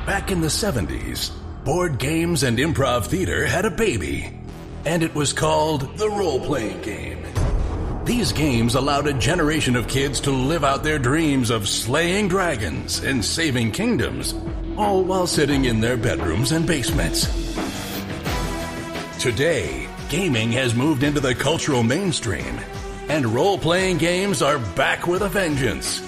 Back in the 70s, board games and improv theater had a baby, and it was called the role-playing game. These games allowed a generation of kids to live out their dreams of slaying dragons and saving kingdoms, all while sitting in their bedrooms and basements. Today, gaming has moved into the cultural mainstream, and role-playing games are back with a vengeance.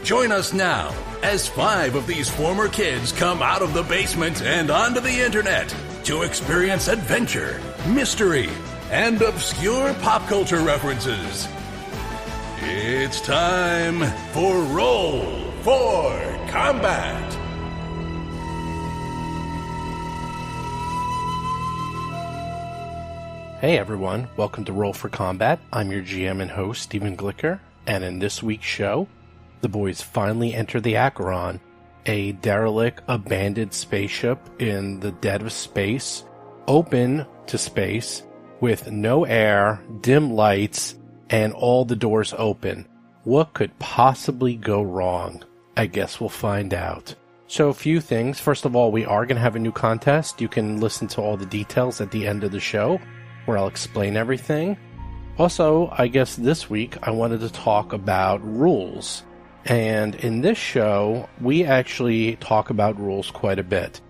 Join us now as 5 of these former kids come out of the basement and onto the internet to experience adventure, mystery, and obscure pop culture references. It's time for Roll for Combat! Hey everyone, welcome to Roll for Combat. I'm your GM and host, Stephen Glicker, and in this week's show, the boys finally enter the Acheron, a derelict, abandoned spaceship in the dead of space, open to space, with no air, dim lights, and all the doors open. What could possibly go wrong? I guess we'll find out. So a few things. First of all, we are going to have a new contest. You can listen to all the details at the end of the show, where I'll explain everything. Also, I guess this week I wanted to talk about rules. And in this show, we actually talk about rules quite a bit.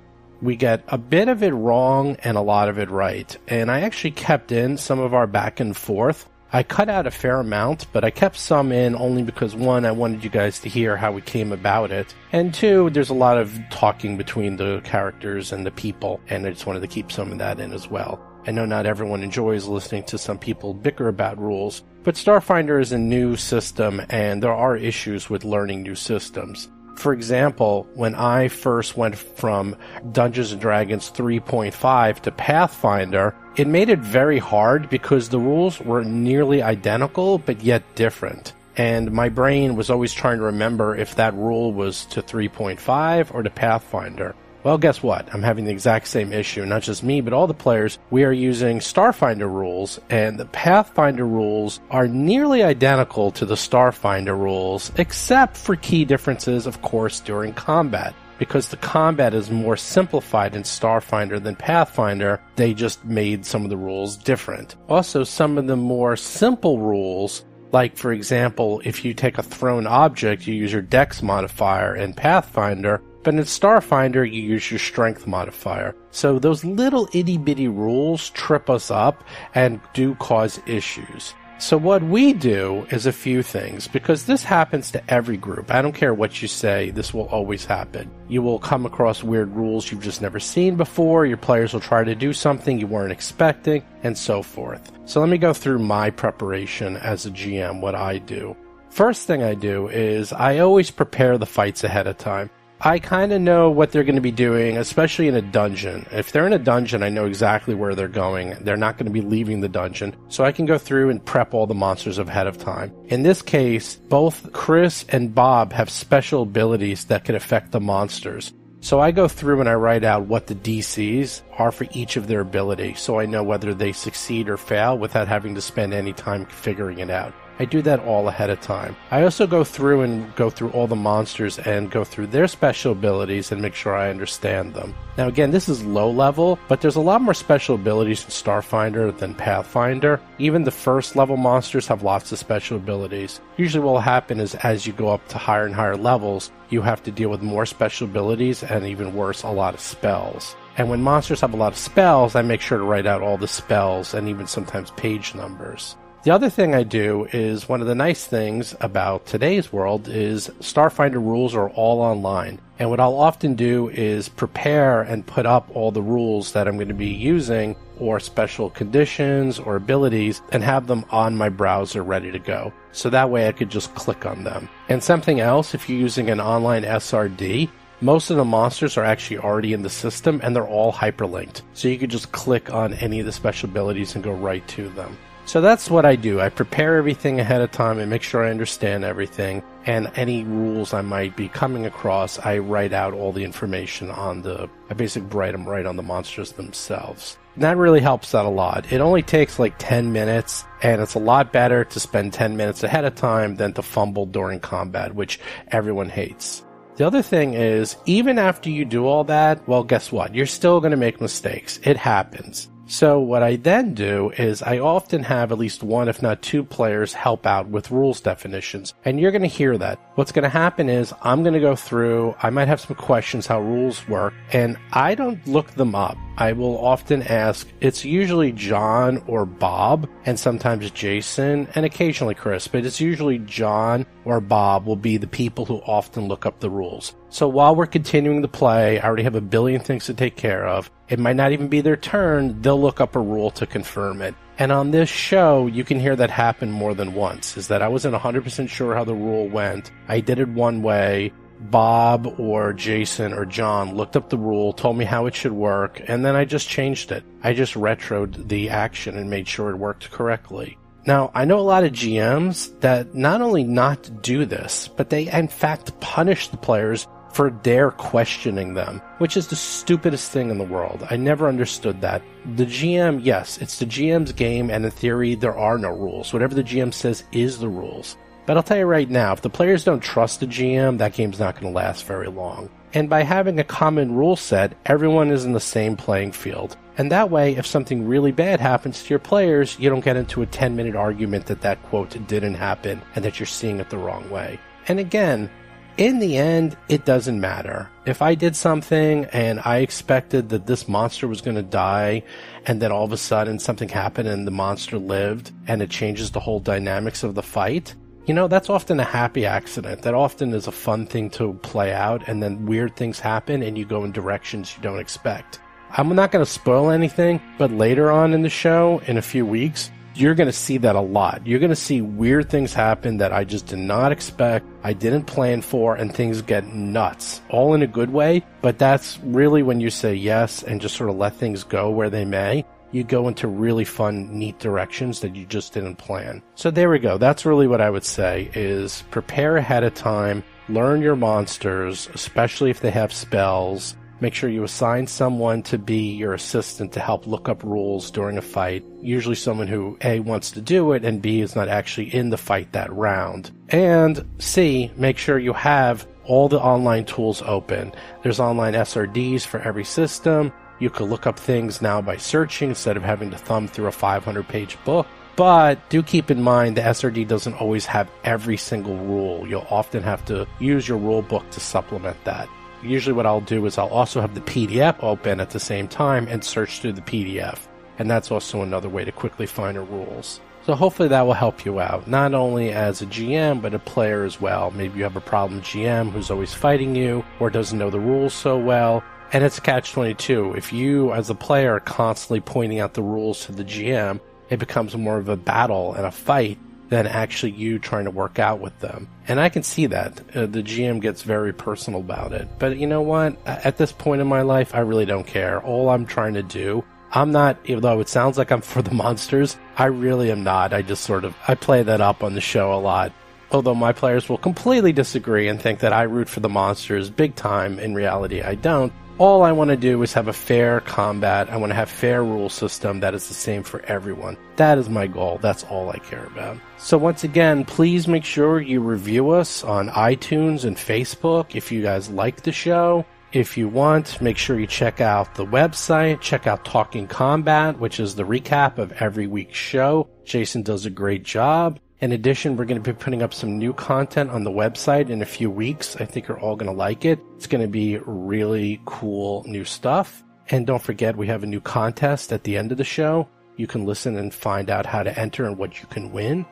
We get a bit of it wrong and a lot of it right. And I actually kept in some of our back and forth. I cut out a fair amount, but I kept some in only because, one, I wanted you guys to hear how we came about it. And two, there's a lot of talking between the characters and the people, and I just wanted to keep some of that in as well. I know not everyone enjoys listening to some people bicker about rules, but Starfinder is a new system, and there are issues with learning new systems. For example, when I first went from Dungeons & Dragons 3.5 to Pathfinder, it made it very hard because the rules were nearly identical, but yet different. And my brain was always trying to remember if that rule was to 3.5 or to Pathfinder. Well, guess what? I'm having the exact same issue. Not just me, but all the players. We are using Starfinder rules, and the Pathfinder rules are nearly identical to the Starfinder rules, except for key differences, of course, during combat. Because the combat is more simplified in Starfinder than Pathfinder, they just made some of the rules different. Also, some of the more simple rules, like, for example, if you take a thrown object, you use your Dex modifier in Pathfinder, but in Starfinder, you use your Strength modifier. So those little itty-bitty rules trip us up and do cause issues. So what we do is a few things, because this happens to every group. I don't care what you say, this will always happen. You will come across weird rules you've just never seen before, your players will try to do something you weren't expecting, and so forth. So let me go through my preparation as a GM, what I do. First thing I do is I always prepare the fights ahead of time. I kind of know what they're going to be doing, especially in a dungeon. If they're in a dungeon, I know exactly where they're going. They're not going to be leaving the dungeon, so I can go through and prep all the monsters ahead of time. In this case, both Chris and Bob have special abilities that can affect the monsters. So I go through and I write out what the DCs are for each of their abilities, so I know whether they succeed or fail without having to spend any time figuring it out. I do that all ahead of time. I also go through all the monsters and go through their special abilities and make sure I understand them. Now again, this is low level, but there's a lot more special abilities in Starfinder than Pathfinder. Even the first level monsters have lots of special abilities. Usually what will happen is as you go up to higher and higher levels, you have to deal with more special abilities and even worse, a lot of spells. And when monsters have a lot of spells, I make sure to write out all the spells and even sometimes page numbers. The other thing I do is, one of the nice things about today's world is Starfinder rules are all online. And what I'll often do is prepare and put up all the rules that I'm going to be using, or special conditions or abilities, and have them on my browser ready to go. So that way I could just click on them. And something else, if you're using an online SRD, most of the monsters are actually already in the system and they're all hyperlinked. So you could just click on any of the special abilities and go right to them. So that's what I do. I prepare everything ahead of time and make sure I understand everything. And any rules I might be coming across, I write out all the information on I basically write them right on the monsters themselves. And that really helps out a lot. It only takes like 10 minutes, and it's a lot better to spend 10 minutes ahead of time than to fumble during combat, which everyone hates. The other thing is, even after you do all that, well, guess what? You're still going to make mistakes. It happens. So what I then do is I often have at least one, if not two players help out with rules definitions. And you're going to hear that. What's going to happen is I'm going to go through, I might have some questions how rules work, and I don't look them up. I will often ask, it's usually John or Bob, and sometimes Jason, and occasionally Chris, but it's usually John or Bob will be the people who often look up the rules. So while we're continuing to play, I already have a billion things to take care of. It might not even be their turn. They'll look up a rule to confirm it. And on this show, you can hear that happen more than once, is that I wasn't 100% sure how the rule went. I did it one way. Bob or Jason or John looked up the rule, told me how it should work, and then I just changed it. I just retroed the action and made sure it worked correctly. Now, I know a lot of GMs that not only not do this, but they in fact punish the players for dare questioning them, which is the stupidest thing in the world. I never understood that. The GM, yes, it's the GM's game, and in theory, there are no rules. Whatever the GM says is the rules. But I'll tell you right now, if the players don't trust the GM, that game's not going to last very long. And by having a common rule set, everyone is in the same playing field. And that way, if something really bad happens to your players, you don't get into a 10-minute argument that quote didn't happen and that you're seeing it the wrong way. And again, in the end, it doesn't matter. If I did something and I expected that this monster was going to die, and then all of a sudden something happened and the monster lived, and it changes the whole dynamics of the fight, you know, that's often a happy accident. That often is a fun thing to play out, and then weird things happen and you go in directions you don't expect. I'm not going to spoil anything, but later on in the show, in a few weeks, you're going to see that a lot. You're going to see weird things happen that I just did not expect, I didn't plan for, and things get nuts. All in a good way, but that's really when you say yes and just sort of let things go where they may. You go into really fun, neat directions that you just didn't plan. So there we go. That's really what I would say is prepare ahead of time, learn your monsters, especially if they have spells. Make sure you assign someone to be your assistant to help look up rules during a fight. Usually someone who A, wants to do it, and B, is not actually in the fight that round. And C, make sure you have all the online tools open. There's online SRDs for every system. You can look up things now by searching instead of having to thumb through a 500-page book. But do keep in mind the SRD doesn't always have every single rule. You'll often have to use your rule book to supplement that. Usually what I'll do is I'll also have the PDF open at the same time and search through the PDF. And that's also another way to quickly find the rules. So hopefully that will help you out, not only as a GM, but a player as well. Maybe you have a problem GM who's always fighting you or doesn't know the rules so well. And it's catch-22. If you, as a player, are constantly pointing out the rules to the GM, it becomes more of a battle and a fight than actually you trying to work out with them. And I can see that. The GM gets very personal about it. But you know what? At this point in my life, I really don't care. All I'm trying to do, I'm not, even though it sounds like I'm for the monsters, I really am not. I play that up on the show a lot. Although my players will completely disagree and think that I root for the monsters big time. In reality, I don't. All I want to do is have a fair combat. I want to have a fair rule system that is the same for everyone. That is my goal. That's all I care about. So once again, please make sure you review us on iTunes and Facebook if you guys like the show. If you want, make sure you check out the website. Check out Talking Combat, which is the recap of every week's show. Jason does a great job. In addition, we're going to be putting up some new content on the website in a few weeks. I think you're all going to like it. It's going to be really cool new stuff. And don't forget, we have a new contest at the end of the show. You can listen and find out how to enter and what you can win.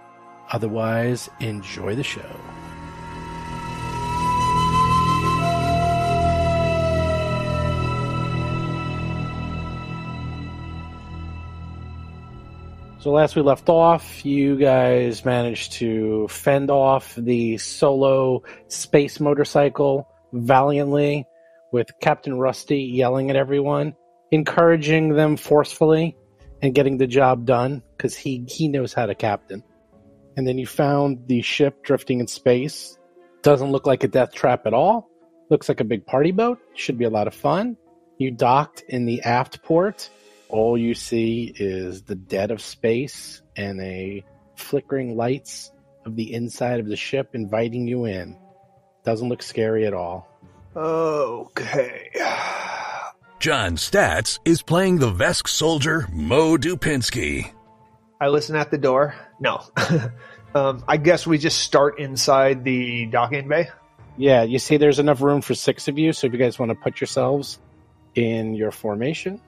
Otherwise, enjoy the show. So last we left off, you guys managed to fend off the solo space motorcycle valiantly with Captain Rusty yelling at everyone, encouraging them forcefully, and getting the job done because he knows how to captain. And then you found the ship drifting in space. Doesn't look like a death trap at all. Looks like a big party boat. Should be a lot of fun. You docked in the aft port. All you see is the dead of space and a flickering lights of the inside of the ship inviting you in. Doesn't look scary at all. Okay. John Statz is playing the Vesk soldier Mo Dupinsky. I listen at the door. No. I guess we just start inside the docking bay. Yeah, you see there's enough room for 6 of you, so if you guys want to put yourselves in your formation.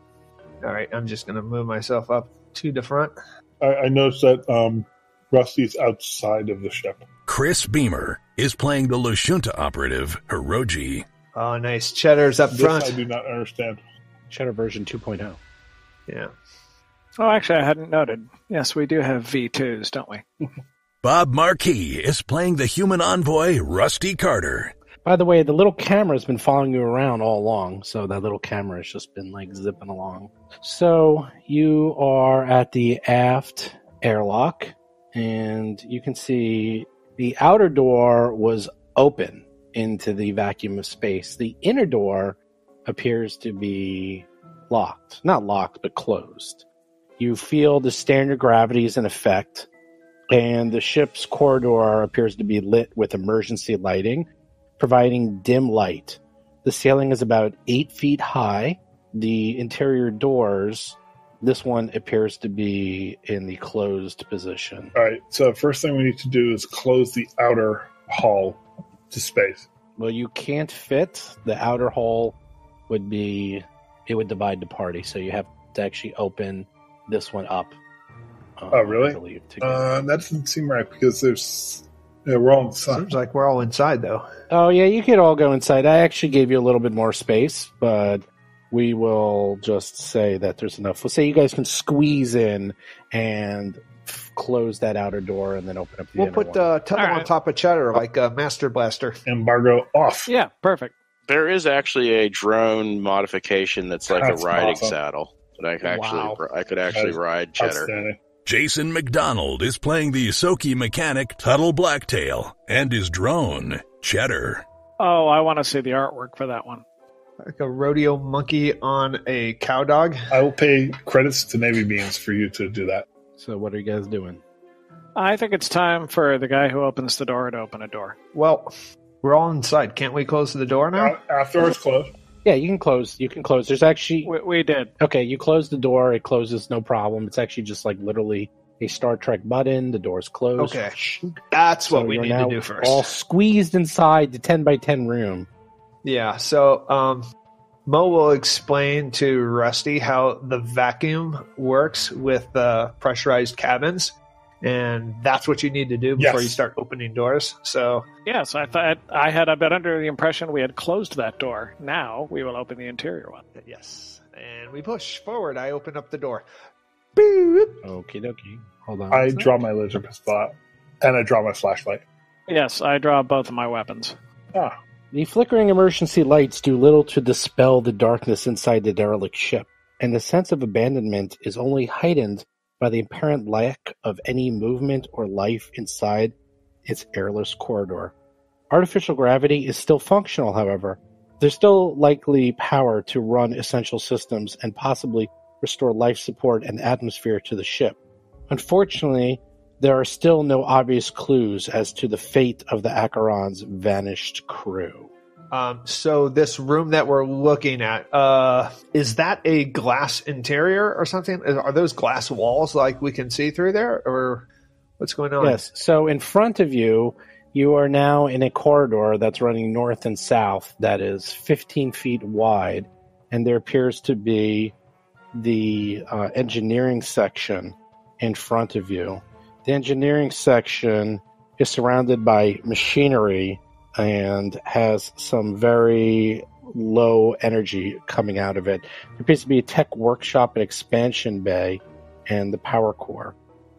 All right, I'm just going to move myself up to the front. I noticed that Rusty's outside of the ship. Chris Beamer is playing the Lashunta operative Hiroji. Oh, nice. Cheddar's up front. This I do not understand. Cheddar version 2.0. Yeah. Oh, actually, I hadn't noted. Yes, we do have V2s, don't we? Bob Marquis is playing the human envoy Rusty Carter. By the way, the little camera's been following you around all along, so that little camera has just been like zipping along. So you are at the aft airlock, and you can see the outer door was open into the vacuum of space. The inner door appears to be locked. Not locked, but closed. You feel the standard gravity is in effect, and the ship's corridor appears to be lit with emergency lighting, providing dim light. The ceiling is about 8 feet high. The interior doors, this one appears to be in the closed position. All right, so first thing we need to do is close the outer hull to space. Well, you can't fit. The outer hull would divide the party, so you have to actually open this one up. Oh, really? I believe, That doesn't seem right because we're all inside. Seems like we're all inside, though. Oh, yeah, you could all go inside. I actually gave you a little bit more space, but we will just say that there's enough. Let's say you guys can squeeze in and close that outer door and then open up the We'll inner put one. Tuttle on top of Cheddar like a Master Blaster. Embargo off. Yeah, perfect. There is actually a drone modification that's like That's a riding awesome. saddle that I could actually That's ride Cheddar. Outstanding. Jason McDonald is playing the Isoki mechanic Tuttle Blacktail and his drone, Cheddar. Oh, I want to see the artwork for that one. Like a rodeo monkey on a cow dog. I will pay credits to Navy Beans for you to do that. So what are you guys doing? I think it's time for the guy who opens the door to open a door. Well, we're all inside. Can't we close the door now? After it's closed. Yeah, you can close. You can close. There's actually... We did. Okay, you close the door. It closes, no problem. It's actually just like literally a Star Trek button. The door's closed. Okay. That's what we you're need now to do first. all squeezed inside the 10 by 10 room. Yeah, so Mo will explain to Rusty how the vacuum works with pressurized cabins, and that's what you need to do before you start opening doors. So Yes, I thought I had been under the impression we had closed that door. Now we will open the interior one. yes, and we push forward. I open up the door. Boop. Okie dokie. Hold on. I draw my laser pistol out, and I draw my flashlight. Yes, I draw both of my weapons. Ah, The flickering emergency lights do little to dispel the darkness inside the derelict ship, and the sense of abandonment is only heightened by the apparent lack of any movement or life inside its airless corridor. Artificial gravity is still functional, however. There's still likely power to run essential systems and possibly restore life support and atmosphere to the ship. Unfortunately, there are still no obvious clues as to the fate of the Acheron's vanished crew. So this room that we're looking at, is that a glass interior or something? Are those glass walls like we can see through there, or what's going on? Yes, so in front of you, you are now in a corridor that's running north and south that is 15 feet wide, and there appears to be the engineering section in front of you. The engineering section is surrounded by machinery and has some very low energy coming out of it. There appears to be a tech workshop and expansion bay and the power core.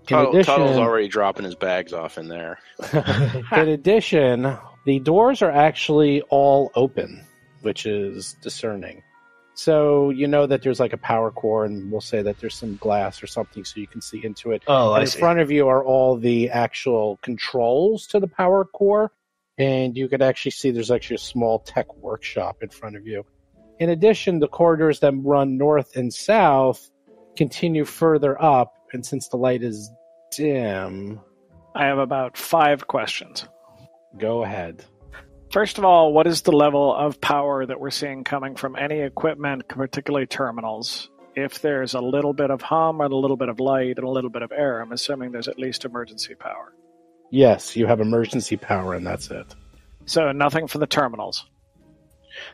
Tuttle's already dropping his bags off in there. In addition, the doors are actually all open, which is discerning. So you know that there's like a power core, and we'll say that there's some glass or something so you can see into it. Oh, and in front of you are all the actual controls to the power core, and you could actually see there's actually a small tech workshop in front of you. In addition, the corridors that run north and south continue further up, and since the light is dim... I have about 5 questions. Go ahead. First of all, what is the level of power that we're seeing coming from any equipment, particularly terminals? If there's a little bit of hum and a little bit of light and a little bit of air, I'm assuming there's at least emergency power. Yes, you have emergency power, and that's it. So nothing for the terminals.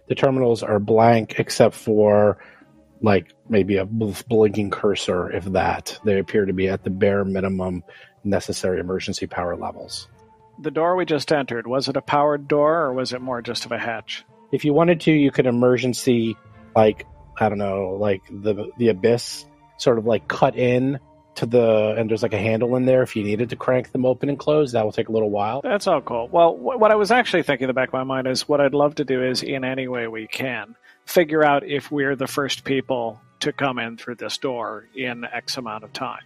The terminals are blank except for, like, maybe a blinking cursor, if that. They appear to be at the bare minimum necessary emergency power levels. The door we just entered, was it a powered door or was it more just of a hatch? If you wanted to, you could emergency, like, I don't know, like the abyss, sort of like cut in to and there's like a handle in there if you needed to crank them open and close. That will take a little while. That's all cool. Well, what I was actually thinking in the back of my mind is what I'd love to do is, in any way we can, figure out if we're the first people to come in through this door in X amount of time.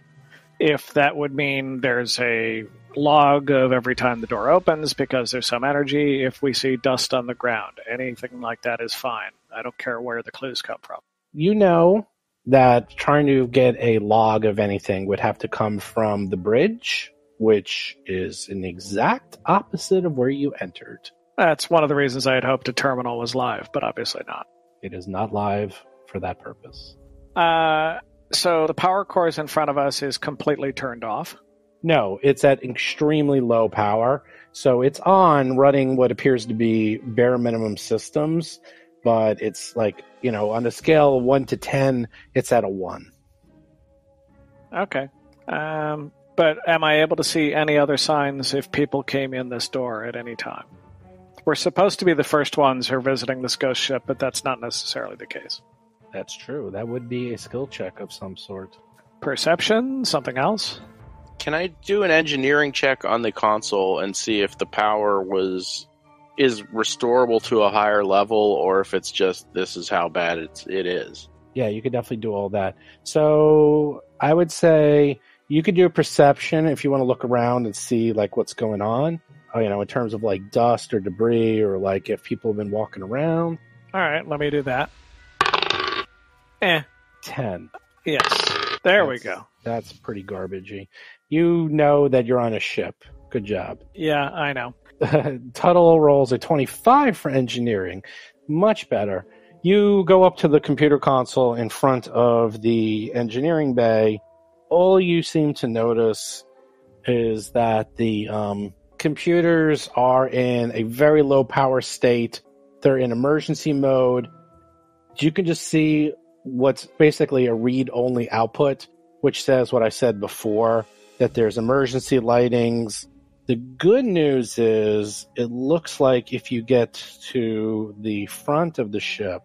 If that would mean there's a log of every time the door opens because there's some energy, if we see dust on the ground, anything like that is fine. I don't care where the clues come from. You know that trying to get a log of anything would have to come from the bridge, which is an exact opposite of where you entered. That's one of the reasons I had hoped a terminal was live, but obviously not. It is not live for that purpose. So the power cores in front of us is completely turned off? No, it's at extremely low power. So it's on running what appears to be bare minimum systems, but it's like, on a scale of 1 to 10, it's at a 1. Okay. But am I able to see any other signs if people came in this door at any time? We're supposed to be the first ones who are visiting this ghost ship, but that's not necessarily the case. That's true. That would be a skill check of some sort. Perception? Something else? Can I do an engineering check on the console and see if the power is restorable to a higher level, or if it's just this is how bad it is? Yeah, you could definitely do all that. So I would say you could do a perception if you want to look around and see like what's going on. In terms of like dust or debris, or like if people have been walking around. All right, let me do that. 10. Yes. There we go. That's pretty garbagey. You know that you're on a ship. Good job. Yeah, I know. Tuttle rolls a 25 for engineering. Much better. You go up to the computer console in front of the engineering bay. All you seem to notice is that the computers are in a very low power state. They're in emergency mode. You can just see what's basically a read-only output, which says what I said before, that there's emergency lightings. The good news is it looks like if you get to the front of the ship,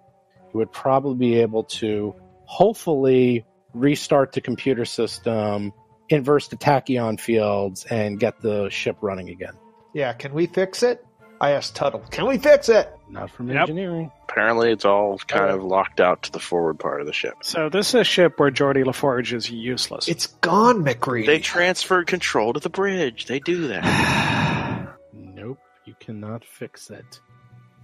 you would probably be able to hopefully restart the computer system, inverse the tachyon fields, and get the ship running again. Yeah, can we fix it? I asked Tuttle, can we fix it? Not from engineering. Apparently it's all kind of locked out to the forward part of the ship. So this is a ship where Geordie LaForge is useless. It's gone, McReady. They transferred control to the bridge. They do that. Nope, you cannot fix it.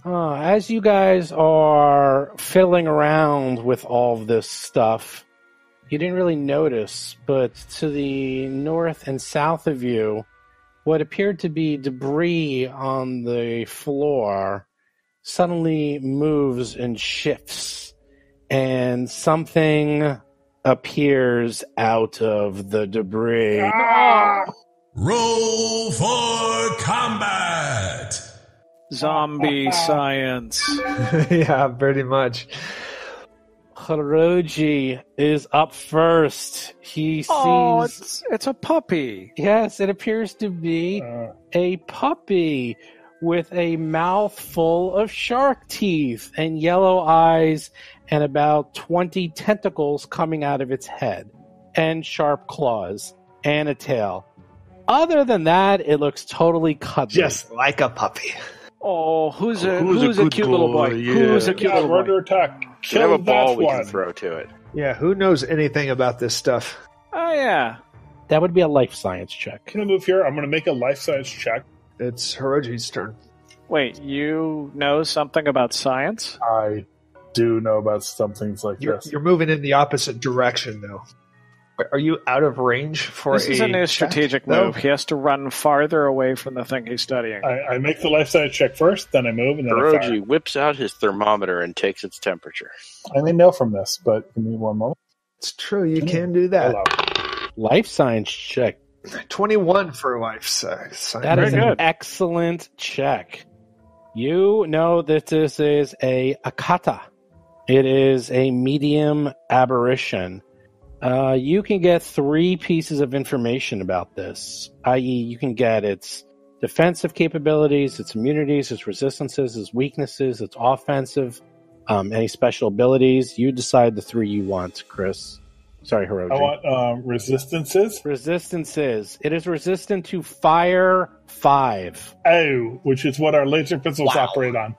As you guys are fiddling around with all of this stuff, you didn't really notice, but to the north and south of you, what appeared to be debris on the floor suddenly moves and shifts, and something appears out of the debris. Roll for combat! Zombie science. Yeah, pretty much. Haruji is up first. He sees... Oh, it's a puppy. Yes, it appears to be a puppy with a mouth full of shark teeth and yellow eyes and about 20 tentacles coming out of its head and sharp claws and a tail. Other than that, it looks totally cuddly. Just like a puppy. Oh, who's a cute little boy? Yeah. Who's a cute little boy? Murder attack. We have a Kill ball that we one. can throw to it. Yeah, who knows anything about this stuff? Oh, yeah. That would be a life science check. Can I move here? I'm going to make a life size check. It's Hiroji's turn. Wait, you know something about science? I do know about some things like this. You're moving in the opposite direction, though. Are you out of range for This is a new strategic move. He has to run farther away from the thing he's studying. I make the life science check first, then I move, and then I fire. Hiroji whips out his thermometer and takes its temperature. I may know from this, but give me one moment. It's true. You can do that. Hello. Life science check. 21 for life science. That is an excellent check. You know that this is a akata. It is a medium aberration. You can get 3 pieces of information about this, i.e. you can get its defensive capabilities, its immunities, its resistances, its weaknesses, its offensive, any special abilities. You decide the 3 you want, Chris. Sorry, Hiroji. I want resistances. Resistances. It is resistant to fire 5. Oh, which is what our laser pistols operate on.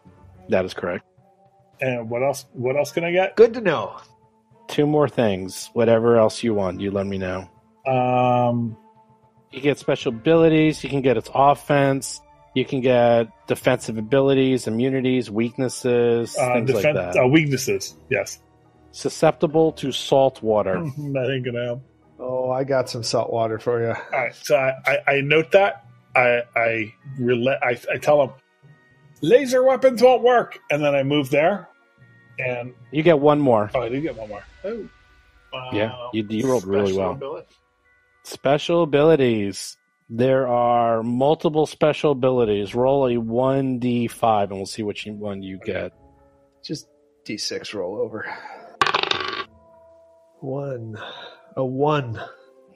That is correct. And what else? What else can I get? Good to know. 2 more things. Whatever else you want, you let me know. You get special abilities. You can get its offense. You can get defensive abilities, immunities, weaknesses, things like that. Weaknesses, yes. Susceptible to salt water. That ain't gonna help. Oh, I got some salt water for you. All right, so I note that. I tell him laser weapons won't work, and then I move there, and you get 1 more. Oh, I did get 1 more. Oh, yeah, you rolled really well. Special abilities. There are multiple special abilities. Roll a 1d5, and we'll see which one you get. Just d6 roll over. 1. A 1.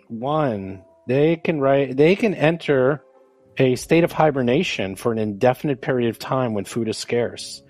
1. They can enter a state of hibernation for an indefinite period of time when food is scarce.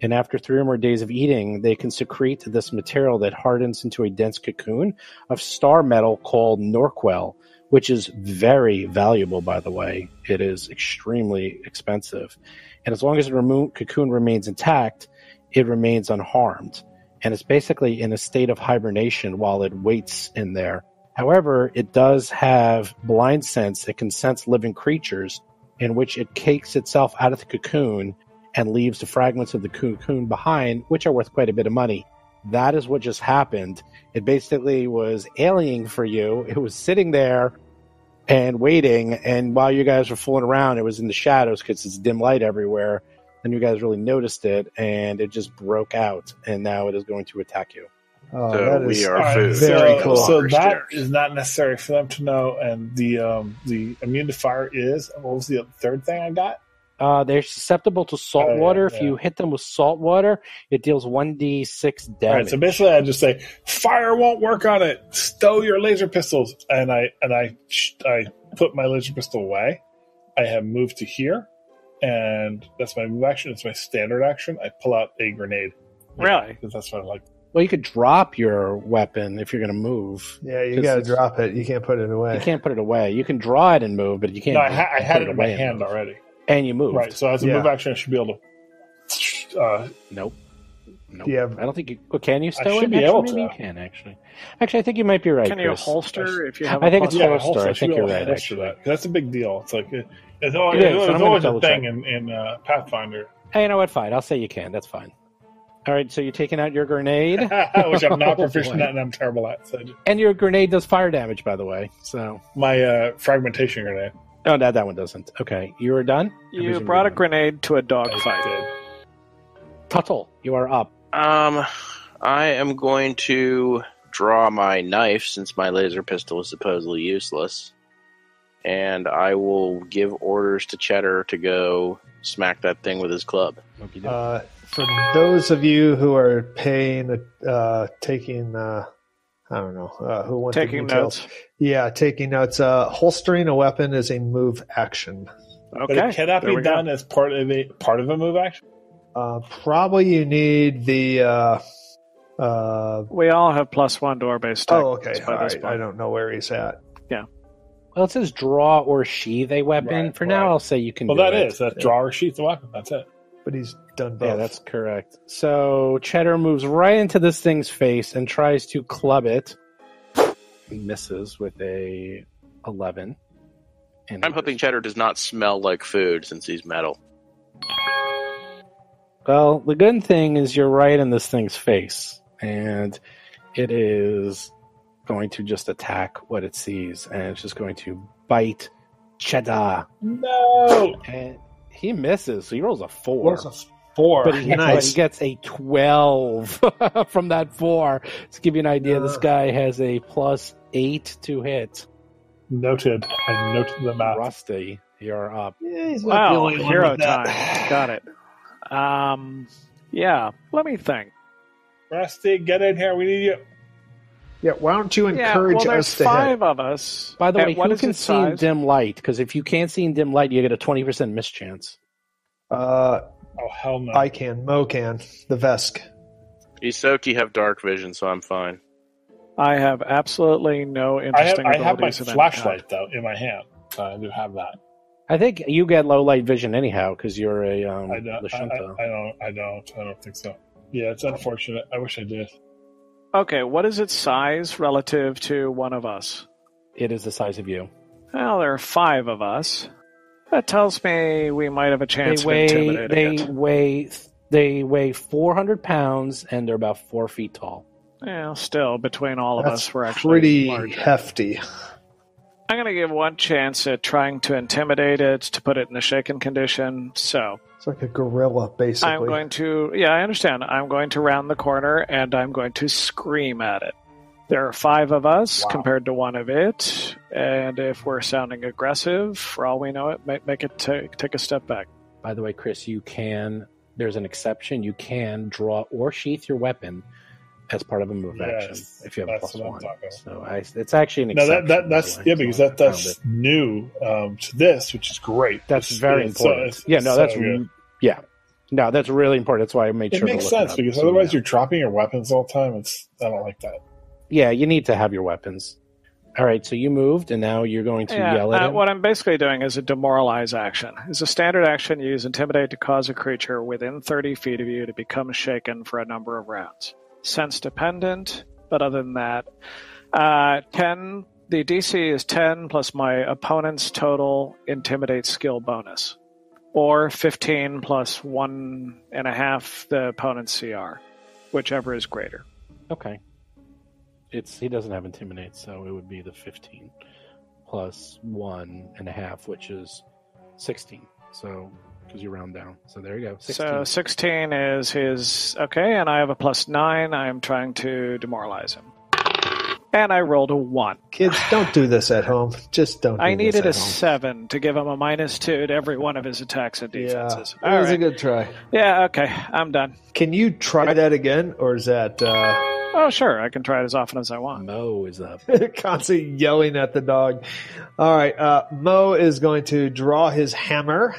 And after 3 or more days of eating, they can secrete this material that hardens into a dense cocoon of star metal called Norquel, which is very valuable, by the way. It is extremely expensive. And as long as the cocoon remains intact, it remains unharmed. And it's basically in a state of hibernation while it waits in there. However, it does have blind sense. It can sense living creatures, in which it cakes itself out of the cocoon and leaves the fragments of the cocoon behind, which are worth quite a bit of money. That is what just happened. It basically was alienating for you. It was sitting there and waiting, and while you guys were fooling around, it was in the shadows because it's dim light everywhere, and you guys really noticed it, and it just broke out, and now it is going to attack you. Oh, so we are food. Very cool. So that is not necessary for them to know, and the immune to fire is, what was the third thing I got? They're susceptible to salt water. If you hit them with salt water, it deals 1d6 damage. All right, so basically I just say, fire won't work on it. Stow your laser pistols. And I put my laser pistol away. I have moved to here, and that's my move action. It's my standard action. I pull out a grenade. Really? Because that's what I like. Well, you could drop your weapon if you're going to move. Yeah, you got to drop it. You can't put it away. You can't put it away. You can draw it and move, but you can't. No, I had it in my hand already. And you moved. Right, so as a move action, I should be able to... Nope. Yeah. I don't think you... Can you stow I it? should be able Maybe to. you can, actually. Actually, I think you might be right, Can you Chris. holster if you have I think a it's plus- holster. I think you're right, actually. actually. That's a big deal. It's like... It's It always, is, it's I'm always gonna a thing double in Pathfinder. Hey, you know what? Fine. I'll say you can. That's fine. All right, so you're taking out your grenade. Which I'm not proficient at and I'm terrible at. So and your grenade does fire damage, by the way. So my fragmentation grenade. Oh, no, that one doesn't. Okay, you are done? You brought a grenade to a dogfight. Tuttle, you are up. I am going to draw my knife since my laser pistol is supposedly useless. And I will give orders to Cheddar to go smack that thing with his club. For those of you who are taking I don't know who wants taking notes. Yeah, taking notes. Holstering a weapon is a move action. Okay, but it cannot be done as part of a move action. Probably you need the. We all have +1 door-based. Oh, okay. All right. I don't know where he's at. Yeah. Well, it says draw or sheath a weapon. Right, For now, I'll say you can. Well, do that it. is that draw or sheath the weapon. That's it. But he's done both. Yeah, that's correct. So Cheddar moves right into this thing's face and tries to club it. He misses with a 11. And I'm hoping Cheddar does not smell like food since he's metal. Well, the good thing is you're right in this thing's face, and it is going to just attack what it sees, and it's just going to bite Cheddar. No! And he misses, so he rolls a 4. Rolls a 4. But he gets a 12 from that 4. To give you an idea, this guy has a +8 to hit. Noted. I noted the map. Rusty, you're up. Yeah, he's not the Wow, only one hero with that. time. Got it. Yeah, let me think. Rusty, get in here. We need you. Yeah, why don't you encourage there's us to 5 hit? of us. By the way, what who is can its see in size? dim light? Because if you can't see in dim light, you get a 20% mischance. Oh, hell no. I can. Mo can. The Vesk. Isoki have dark vision, so I'm fine. I have absolutely no I interesting have my abilities of any kind. flashlight, though, in my hand. So I do have that. I think you get low light vision anyhow because you're a I don't think so. Yeah, it's unfortunate. I wish I did. Okay, what is its size relative to one of us? It is the size of you. Well, there are 5 of us. That tells me we might have a chance of intimidating it. They weigh 400 pounds and they're about 4 feet tall. Yeah, still, between all of That's us, we're actually pretty larger. hefty. I'm going to give one chance at trying to intimidate it, to put it in a shaken condition. So It's like a gorilla, basically. I'm going to, I understand. I'm going to round the corner and I'm going to scream at it. There are 5 of us compared to 1 of it. And if we're sounding aggressive, for all we know, it might make it take a step back. By the way, Chris, there's an exception. You can draw or sheath your weapon as part of a move action if you have a +1. So it's actually an exception. That's because that's new to this, which is great. That's very important. That's really important. That's why I made sure. It makes sense because otherwise you're dropping your weapons all the time. I don't like that. Yeah, you need to have your weapons. All right, so you moved, and now you're going to yell at him. What I'm basically doing is a demoralize action. It's a standard action. You use Intimidate to cause a creature within 30 feet of you to become shaken for a number of rounds. Sense dependent, but other than that, 10. The DC is 10 plus my opponent's total Intimidate skill bonus, or 15 plus 1.5 the opponent's CR, whichever is greater. Okay. He doesn't have Intimidate, so it would be the 15 plus 1.5, which is 16. So, because you round down. So there you go. 16. So 16 is his... Okay, and I have a +9. I am trying to demoralize him. And I rolled a 1. Kids, don't do this at home. Just don't do I needed a this at home. 7 to give him a -2 to every one of his attacks and defenses. Yeah, that was a good try. Yeah, okay, I'm done. Can you try that again, or is that... Oh, sure, I can try it as often as I want. Mo is up. Constantly yelling at the dog. All right, Mo is going to draw his hammer,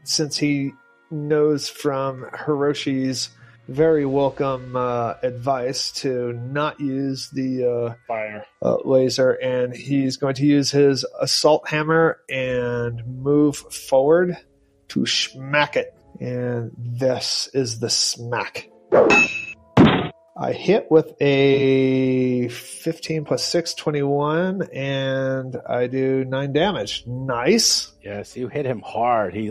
since he knows from Hiroshi's very welcome advice to not use the fire laser, and he's going to use his assault hammer and move forward to smack it. And this is the smack. I hit with a 15 plus 6, 21, and I do 9 damage. Nice. Yes, you hit him hard. He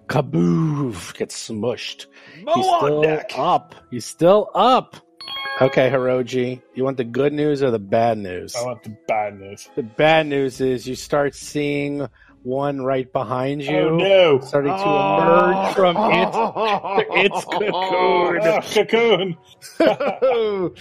kaboof, gets smushed. Mo on deck. He's still up. Okay, Hiroji, you want the good news or the bad news? I want the bad news. The bad news is you start seeing one right behind you. Oh, no. Starting to emerge from its cocoon. Cocoon.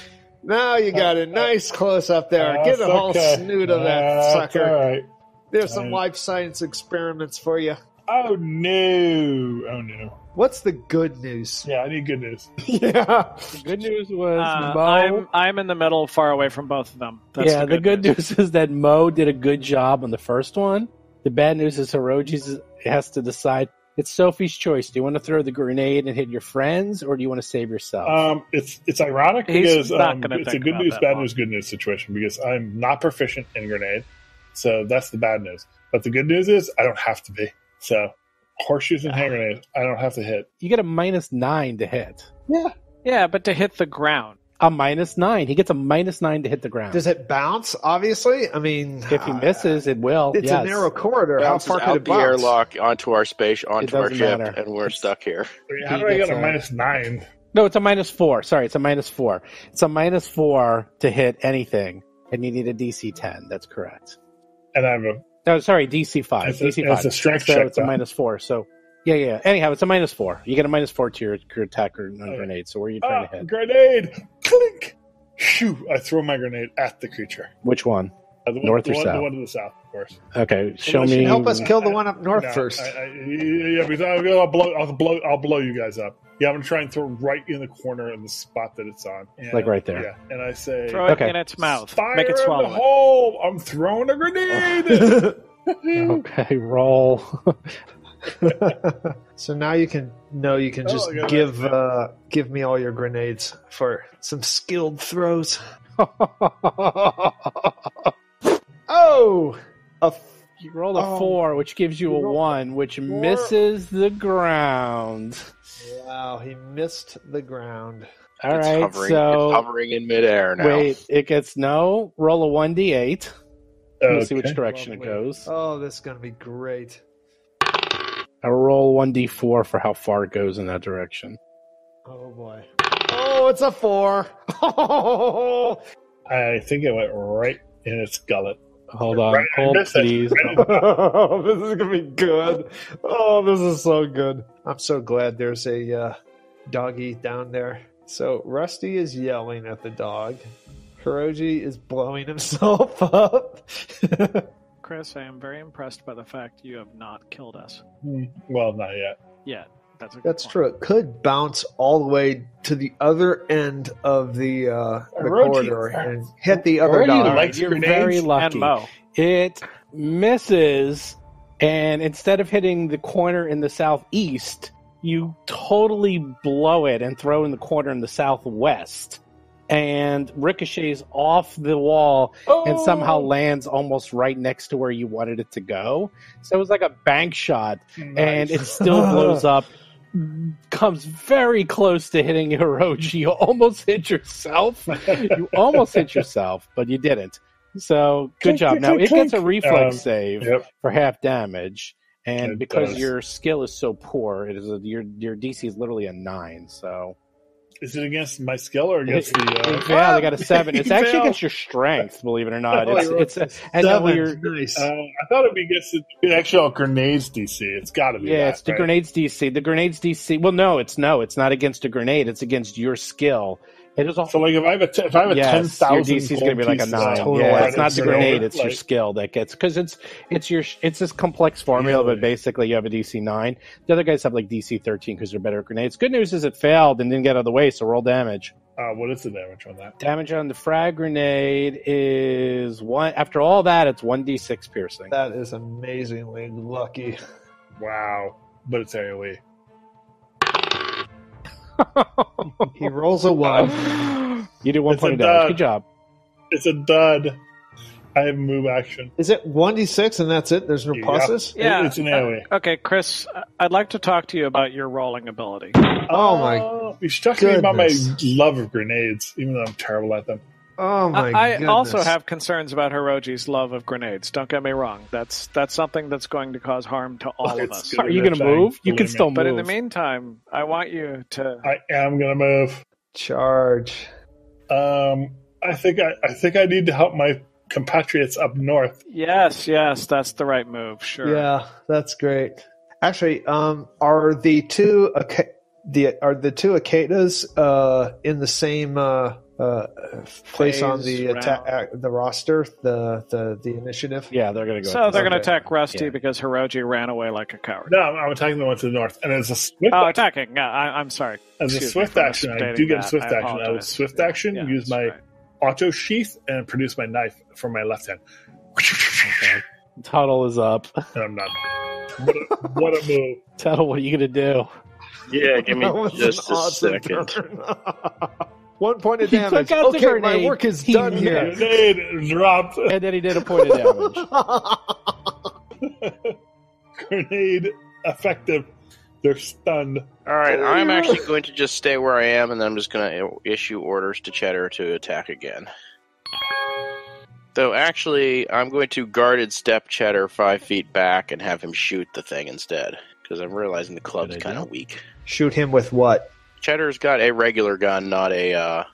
Now you got a nice close up there. Get the whole snoot of that sucker. All right. There's some life science experiments for you. Oh, no. What's the good news? Yeah, I need good news. Yeah. The good news was Mo. I'm in the middle, far away from both of them. That's the good news is that Mo did a good job on the first one. The bad news is Hiroji has to decide. It's Sophie's choice. Do you want to throw the grenade and hit your friends, or do you want to save yourself? It's ironic because it's a good news, bad long. news, good news situation because I'm not proficient in grenade, so that's the bad news. But the good news is I don't have to be. So horseshoes and hand grenades, I don't have to hit. You get a -9 to hit. Yeah, but to hit the ground. A -9. He gets a -9 to hit the ground. Does it bounce? Obviously, I mean, if he misses, it will. It's a narrow corridor. How far could it the bounce? airlock onto our space, onto our doesn't ship, matter. and we're stuck here. How do I get a -9? No, it's a -4. Sorry, it's a -4. It's a -4 to hit anything. And you need a DC 10. That's correct. And I'm a... No, sorry, DC 5. DC 5. It's a strength so check. It's a -4. So, yeah. Anyhow, it's a -4. You get a -4 to your attack on grenade. So where are you trying to hit? Grenade! Clink! Shoo! I throw my grenade at the creature. Which one? North or south? The one to the south, of course. Okay, show me. Help us kill the one up north first. Yeah, because I'll blow you guys up. Yeah, I'm going to try and throw right in the corner of the spot that it's on. And, like right there. Yeah, and I say... Throw it in its mouth. Fire Make it swallow in the hole! I'm throwing a grenade! Okay, roll. So now you can just give me all your grenades for some skilled throws. Oh! You rolled a 4, which gives you a 1, which misses the ground. Wow, he missed the ground. All right, it's so hovering in midair now. Wait, it gets roll a 1d8. Let's see which direction Lovely. it goes. Oh, this is going to be great. I'll roll 1d4 for how far it goes in that direction. Oh, boy. Oh, it's a 4. I think it went right in its gullet. Hold on. Hold, please. This is going to be good. Oh, this is so good. I'm so glad there's a doggy down there. So Rusty is yelling at the dog. Hiroji is blowing himself up. Chris, I am very impressed by the fact you have not killed us. Well, not yet. Yet. That's That's true. It could bounce all the way to the other end of the corridor and hit the other dog. Likes You're grenades. very lucky. And Mo. It misses, and instead of hitting the corner in the southeast, you totally blow it and throw in the corner in the southwest. And ricochets off the wall and somehow lands almost right next to where you wanted it to go. So it was like a bank shot, and it still blows up. Comes very close to hitting Hiroji. You almost hit yourself. But you didn't. So good job. Now it gets a reflex save for half damage, and because your skill is so poor, it is your DC is literally a 9. So is it against my skill or against the? Yeah, they got a 7. It's actually against your strength, believe it or not. It's and then you're nice. I thought it'd be against the actual grenades DC. It's got to be. Yeah, it's the grenades DC. The grenades DC. Well, no, it's not against a grenade. It's against your skill. It is so like if I have a 10,000, your DC is going to be like a 9. Yeah, it's not the grenade. It's your skill that gets because it's this complex formula, but basically you have a DC 9. The other guys have like DC 13 because they're better at grenades. Good news is it failed and didn't get out of the way, so roll damage. What is the damage on that? Damage on the frag grenade is 1. After all that, it's 1d6 piercing. That is amazingly lucky. Wow, but it's AoE. He rolls a 1. You do 1 point of damage. Good job. It's a dud. I have move action. Is it 1d6 and that's it? There's no pluses? Yeah. It's an AoE. Okay, Chris, I'd like to talk to you about your rolling ability. Oh my You should talk to me about my love of grenades, even though I'm terrible at them. Oh my I goodness. also have concerns about Hiroji's love of grenades. Don't get me wrong. That's something that's going to cause harm to all of us. Are you going to move? You can still move. But in the meantime, I want you to... I am going to move. Charge. I think I need to help my compatriots up north. Yes, that's the right move. Sure. Yeah, that's great. Actually, are the two Akatas in the same place Phase, on the the roster, the initiative? Yeah, they're going to go. So they're going to attack Rusty because Hiroji ran away like a coward. No, I'm attacking the one to the north, and as a swift attacking. Yeah, I'm sorry. As a swift action, I do get a swift action. I would swift action, use my auto sheath, and produce my knife from my left hand. Okay. Tuttle is up. And I'm not. What a move! Tuttle, what are you going to do? Yeah, give me just a second. 1 point of damage. Took out the okay, grenade. my work is done here. Grenade dropped. And then he did a point of damage. Grenade effective. They're stunned. All right, I'm actually going to just stay where I am, and then I'm just going to issue orders to Cheddar to attack again. Though, actually, I'm going to guarded step Cheddar 5 feet back and have him shoot the thing instead, because I'm realizing the club's kind of weak. Shoot him with what? Cheddar's got a regular gun, not a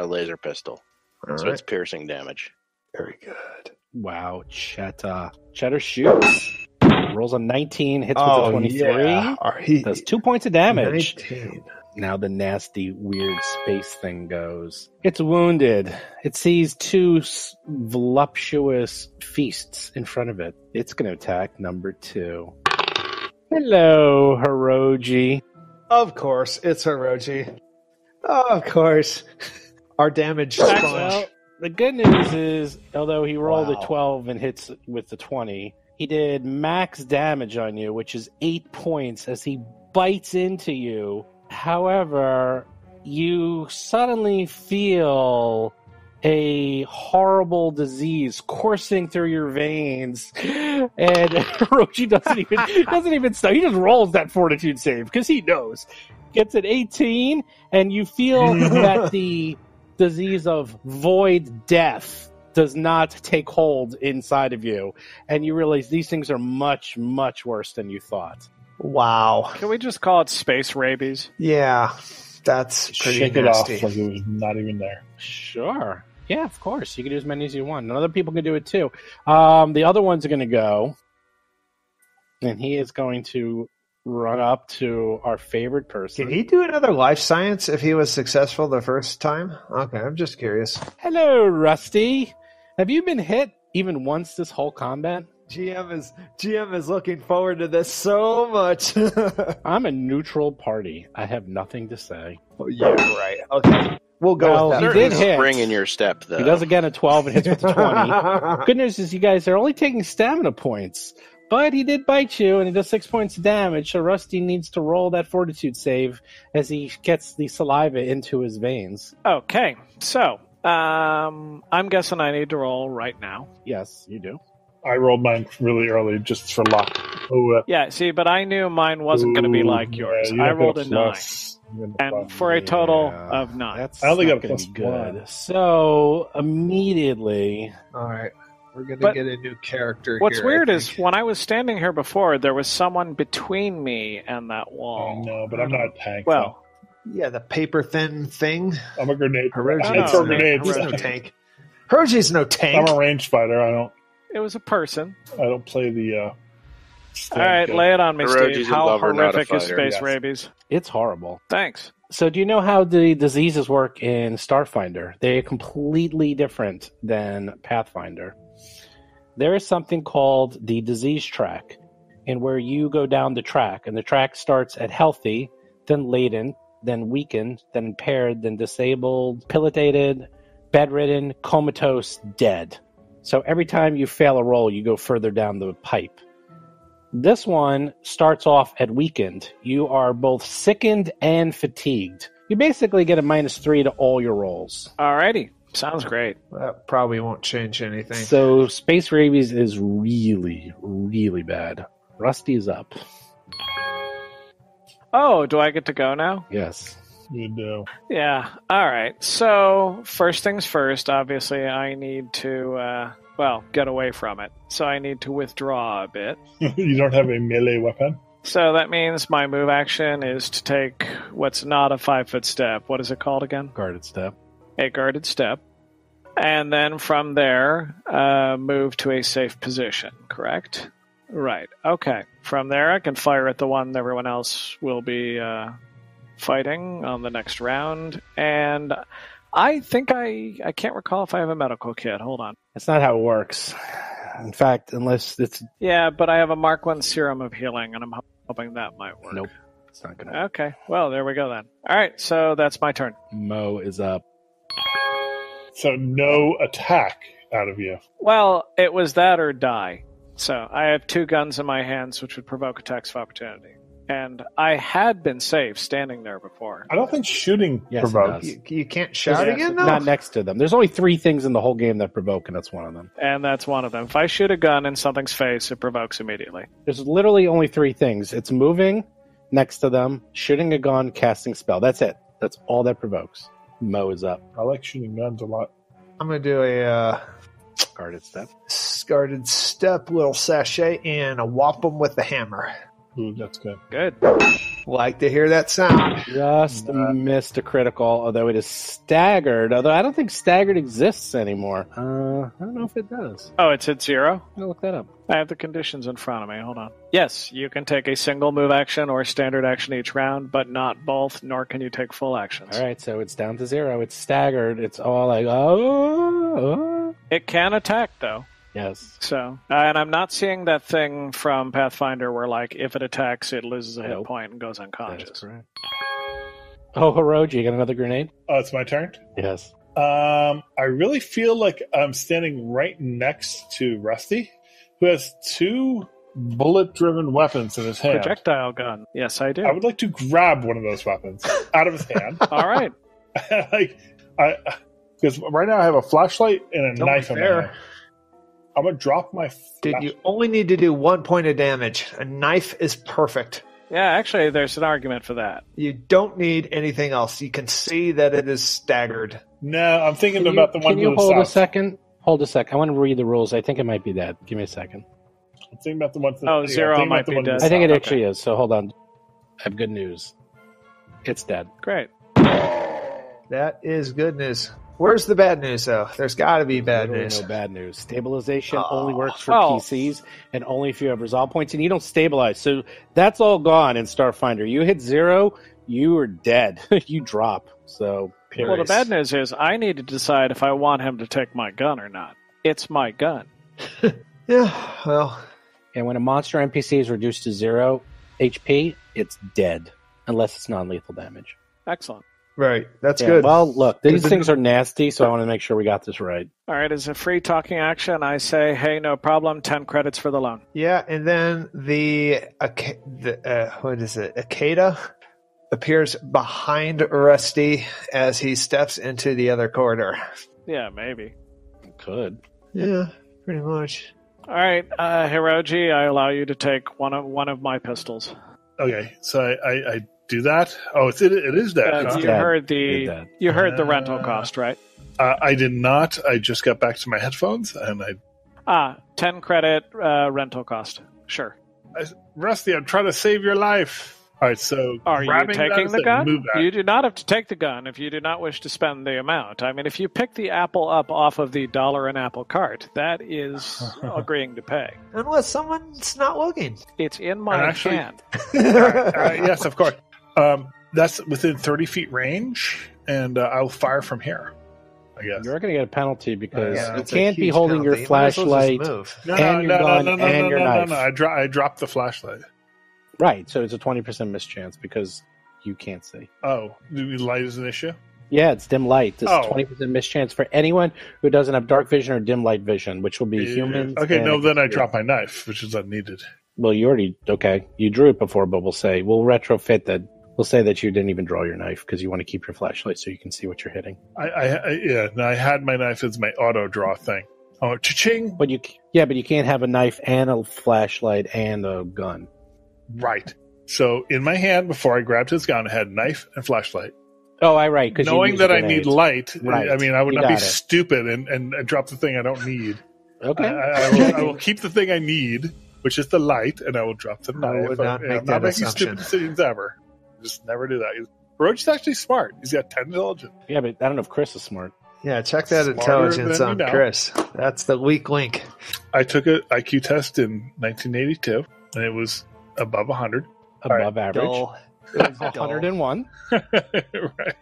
laser pistol. All so right. it's piercing damage. Very good. Wow, Cheddar. Cheddar shoots. Rolls a 19, hits with a 23. Yeah. Does 2 points of damage. 19. Now the nasty, weird space thing goes. It's wounded. It sees two voluptuous feasts in front of it. It's going to attack number 2. Hello, Hiroji. Of course, it's Hiroji. Of course. Our damage sponge. Well, the good news is, although he rolled a 12 and hits with the 20, he did max damage on you, which is 8 points as he bites into you. However, you suddenly feel a horrible disease coursing through your veins, and Hiroji doesn't even stop. He just rolls that fortitude save because he knows. Gets an 18, and you feel that the disease of void death does not take hold inside of you, and you realize these things are much, much worse than you thought. Wow. Can we just call it space rabies? Yeah, that's pretty Shake nasty. it off like it was not even there. Sure. Yeah, of course. You can do as many as you want. And other people can do it too. The other ones are going to go, and he is going to run up to our favorite person. Can he do another life science if he was successful the first time? Okay, I'm just curious. Hello, Rusty. Have you been hit even once this whole combat? GM is looking forward to this so much. I'm a neutral party. I have nothing to say. Oh, yeah, right. Okay. We'll go with that. He did hit. Spring in your step, though. He does again a 12 and hits with a 20. Good news is you guys are only taking stamina points. But he did bite you, and he does 6 points of damage, so Rusty needs to roll that fortitude save as he gets the saliva into his veins. Okay, so I'm guessing I need to roll right now. Yes, you do. I rolled mine really early just for luck. Yeah, see, but I knew mine wasn't going to be like yours. I rolled a 9. And for a total of 9. That's I only not got gonna plus be good. 1. So, immediately... All right. We're going to get a new character What's here, weird is when I was standing here before, there was someone between me and that wall. I know, but I'm not a tank. Well, Yeah, the paper thin thing. I'm a grenade. Hiroji's I throw grenades. no tank. Hiroji's no tank. I'm a ranged fighter. it was a person. I don't play the. All right, lay it on me, Hiroji's Steve. a How lover, not a horrific is fighter. space Yes. rabies? It's horrible. Thanks. So do you know how the diseases work in Starfinder? They're completely different than Pathfinder. There is something called the disease track, in where you go down the track, and the track starts at healthy, then latent, then weakened, then impaired, then disabled, pillated, bedridden, comatose, dead. So every time you fail a roll, you go further down the pipe. This one starts off at weakened. You are both sickened and fatigued. You basically get a -3 to all your rolls. Alrighty. Sounds great. That probably won't change anything. So space rabies is really, really bad. Rusty is up. Oh, do I get to go now? Yes. You do. Yeah. All right. So first things first, obviously I need to, get away from it. So I need to withdraw a bit. You don't have a melee weapon? So that means my move action is to take what's not a 5-foot step. What is it called again? Guarded step. A guarded step. And then from there, move to a safe position, correct? Right. Okay. From there, I can fire at the one everyone else will be fighting on the next round. And I think I can't recall if I have a medical kit. Hold on. That's not how it works. In fact, unless it's... Yeah, but I have a Mark 1 serum of healing, and I'm hoping that might work. Nope. It's not going to... Okay. Well, there we go then. All right. So that's my turn. Mo is up. So no attack out of you. Well, it was that or die. So I have 2 guns in my hands, which would provoke attacks of opportunity. And I had been safe standing there before. I don't think shooting Yes, it provokes. does. You can't shout again, though? Not next to them. There's only 3 things in the whole game that provoke, and that's one of them. And that's one of them. If I shoot a gun in something's face, it provokes immediately. There's literally only 3 things. It's moving next to them, shooting a gun, casting spell. That's it. That's all that provokes. Mo is up. I like shooting guns a lot. I'm going to do a Guarded step. guarded step, little sachet, and a whop them with the hammer. Ooh, that's good. Good. Like to hear that sound. Just missed a critical, although it is staggered. Although I don't think staggered exists anymore. I don't know if it does. Oh, it's at 0? I'm gonna look that up. I have the conditions in front of me. Hold on. Yes, you can take a single move action or standard action each round, but not both, nor can you take full actions. All right, so it's down to 0. It's staggered. It's all like, It can attack, though. Yes. So, and I'm not seeing that thing from Pathfinder where, like, if it attacks, it loses a hit Nope. point and goes That unconscious. is correct. Oh, Hiroji, you got another grenade? Oh, it's my turn? Yes. I really feel like I'm standing right next to Rusty, who has 2 bullet-driven weans in his hand. Projectile gun. Yes, I do. I would like to grab one of those weapons out of his hand. All right. Because right now I have a flashlight and a Don't knife be in my fair. hand. I'm going to drop my Dude, flash- you only need to do 1 point of damage. A knife is perfect. Yeah, actually, there's an argument for that. You don't need anything else. You can see that it is staggered. No, I'm thinking Can about the one Can you to the hold a south. second? Hold a sec. I want to read the rules. I think it might be that. Give me a second. I'm thinking about the one to the Oh, I'm Zero thinking about might the be one to the dead. I think it south. actually is. So hold on. I have good news. It's dead. Great. That is good news. Where's the bad news, though? There's got to be bad Literally news. No bad news. Stabilization only works for Oh. PCs and only if you have resolve points, and you don't stabilize. So that's all gone in Starfinder. You hit 0, you are dead. You drop. So Well, the bad news is I need to decide if I want him to take my gun or not. It's my gun. Yeah, well, And when a monster NPC is reduced to 0 HP, it's dead unless it's non-lethal damage. Excellent. right. That's Yeah, good. well, look, these things are nasty, so I want to make sure we got this right. All right, as a free talking action, I say, hey, no problem, 10 credits for the loan. Yeah, and then what is it? Akeda appears behind Rusty as he steps into the other corridor. Yeah, maybe. Could. Yeah, pretty much. All right, Hiroji, I allow you to take one of my pistols. Okay, so I do that. Oh, it is that. huh? You dead. heard You're dead. you heard the rental cost, right? I did not. I just got back to my headphones, and 10 credit rental cost. Sure. Rusty, I'm trying to save your life. All right, so Are you grabbing taking that the is a gun? move action. You do not have to take the gun if you do not wish to spend the amount. I mean, if you pick the apple up off of the $1 an apple cart, that is agreeing to pay. Unless someone's not looking. It's in my actually- hand. Yes, of course. That's within 30 feet range, and I'll fire from here, I guess. You're going to get a penalty because Yeah, you it's a can't be huge holding penalty. your You might as well just flashlight. move. and your gun and your knife. I dropped the flashlight. Right, so it's a 20% mischance because you can't see. Oh, light is an issue? Yeah, it's dim light. It's Oh. 20% mischance for anyone who doesn't have dark vision or dim light vision, which will be humans. Okay, and- no, then I drop my knife, which is unneeded. Well, you drew it before, but we'll retrofit that. We'll say that you didn't even draw your knife because you want to keep your flashlight so you can see what you're hitting. I had my knife as my auto draw thing. Oh, cha-ching! But you can't have a knife and a flashlight and a gun. Right. So in my hand, before I grabbed his gun, I had knife and flashlight. Oh, right. Because Knowing that I need light, Right. I mean, I would You not be got it. stupid and drop the thing I don't need. Okay. I will keep the thing I need, which is the light, and I will drop the knife. would not make I'm that not making assumption. stupid decisions ever. Just never do that. Roach's actually smart. He's got 10 intelligence. Yeah, but I don't know if Chris is smart. Yeah, check that Smarter intelligence than on you know. Chris. That's the weak link. I took an IQ test in 1982, and it was above 100. Above average. Dull. It was dull. 101. Right.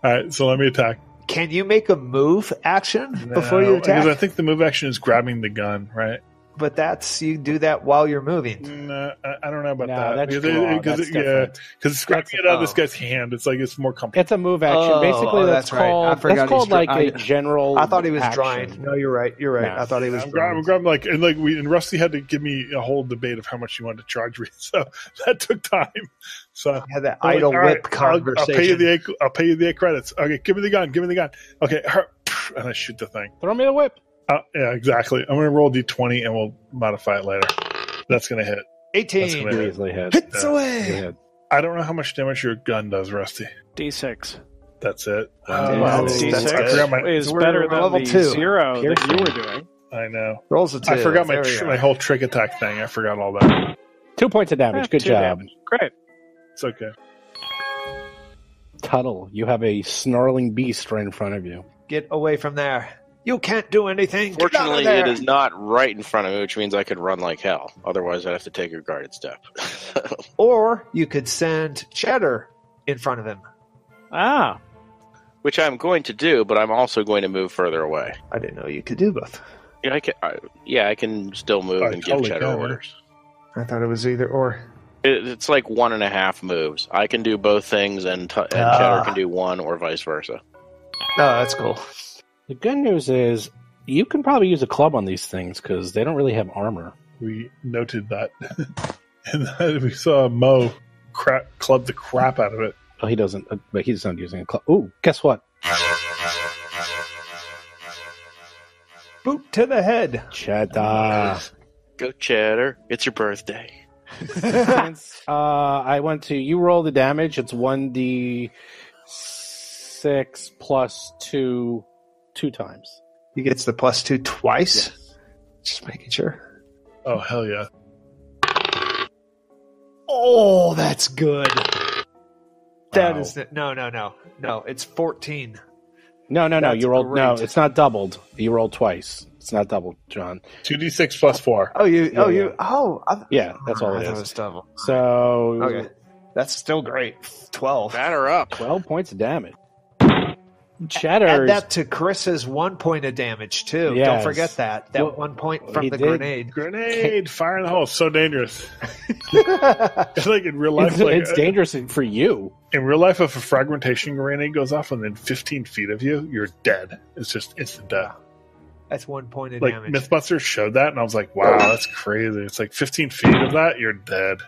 All right, so let me attack. Can you make a move action before you Because I attack? think the move action is grabbing the gun, right? But you do that while you're moving. No, I don't know about No, that. that's Because draw. because That's yeah, different. because it's grabbing That's- it out of this guy's hand. It's like it's more complicated. It's a move action. Oh, Basically, that's that's right. I called forgot that's called he's like dra- a general. I thought he was action. drawing. No, you're right. You're right. No. I thought he was I'm drawing. grabbing and Rusty had to give me a whole debate of how much he wanted to charge me, so that took time. So Had that I'm like, idle all right, whip I'll conversation. pay you the I'll pay you the 8 credits. Okay, give me the gun. Okay, and I shoot the thing. Throw me the whip. Yeah, exactly. I'm going to roll d20 and we'll modify it later. That's going to hit. That's 18. gonna You hit. easily hit. Hits Yeah. away. Hit. I don't know how much damage your gun does, Rusty. D6. That's it. Wow. that's- D6 I forgot my. is We're better than level the 2. 0 that you Piercing. were doing. I know. Rolls a 2. I forgot There we go. my whole trick attack thing. I forgot all that. 2 points of damage. Good 2 job. damage. Great. It's okay. Tuttle, you have a snarling beast right in front of you. Get away from there. You can't do anything. Get out of Fortunately, there. it is not right in front of me, which means I could run like hell. Otherwise, I'd have to take a guarded step. Or you could send Cheddar in front of him. Ah. Which I'm going to do, but I'm also going to move further away. I didn't know you could do both. Yeah, I can still move and give Cheddar orders. I thought it was either or. It's like 1.5 moves. I can do both things, and Cheddar can do one, or vice versa. Oh, that's cool. The good news is you can probably use a club on these things because they don't really have armor. We noted that. And then we saw Mo club the crap out of it. Oh, he doesn't, but he's not using a club. Ooh, guess what? Boot to the head. Cheddar. Go Cheddar. It's your birthday. Since I went to, you roll the damage, it's 1d6 plus 2 times. He gets the +2 twice? Yes. Just making sure. Oh, hell yeah. Oh, that's good. That Wow. is no. No, it's 14. No. That's You rolled, great. no, it's not doubled. You rolled twice. It's not doubled, John. 2d6 plus 4. Yeah, that's all it I thought is. it was double. So, Okay. That's still great. 12. Batter up. 12 points of damage. Add Cheddar. that to Chris's 1 point of damage, too. Yes. Don't forget that. That Well, 1 point from he the did. grenade. Grenade! Fire in the hole. So dangerous. It's like in real life. It's dangerous for you. In real life, if a fragmentation grenade goes off within 15 feet of you, you're dead. It's just instant death. That's 1 point of Like damage. Mythbusters showed that, and I was like, "Wow, that's crazy!" It's like 15 feet of that, you're dead.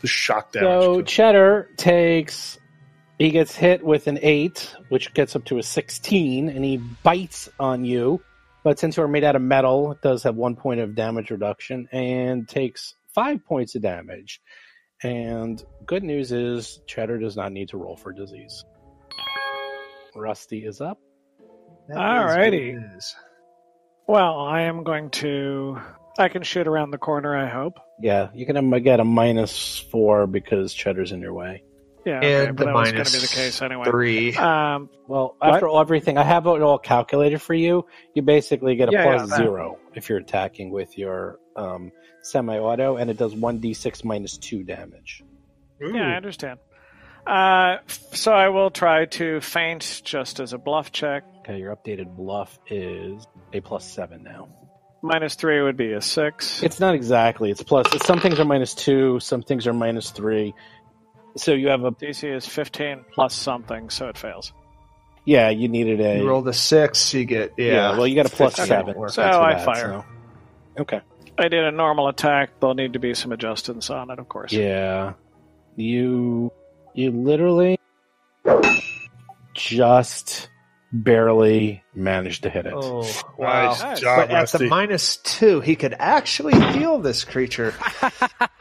The shock damage. So Cheddar he gets hit with an 8, which gets up to a 16, and he bites on you. But since you're made out of metal, it does have 1 point of damage reduction and takes 5 points of damage. And good news is Cheddar does not need to roll for disease. Rusty is up. That Alrighty. is good news. Well, I am going to... I can shoot around the corner, I hope. Yeah, you can get a -4 because Cheddar's in your way. Yeah, okay, And but the that was going to be the minus case anyway. 3. Well, after everything, I have it all calculated for you. You basically get a +0 if you're attacking with your semi-auto, and it does 1d6 -2 damage. Yeah, I understand. So I will try to feint just as a bluff check. Okay, your updated bluff is a +7 now. -3 would be a 6. It's not exactly. Some things are -2, some things are -3. So you have a... DC is 15 plus something, so it fails. Yeah, you needed a... You rolled a 6, you get... Yeah, well, you got a +7. So That's for I that, fire. so. Okay. I did a normal attack. There'll need to be some adjustments on it, of course. Yeah. You literally just barely managed to hit it. Oh, wow. Nice job, But at the Rusty. -2, he could actually heal this creature.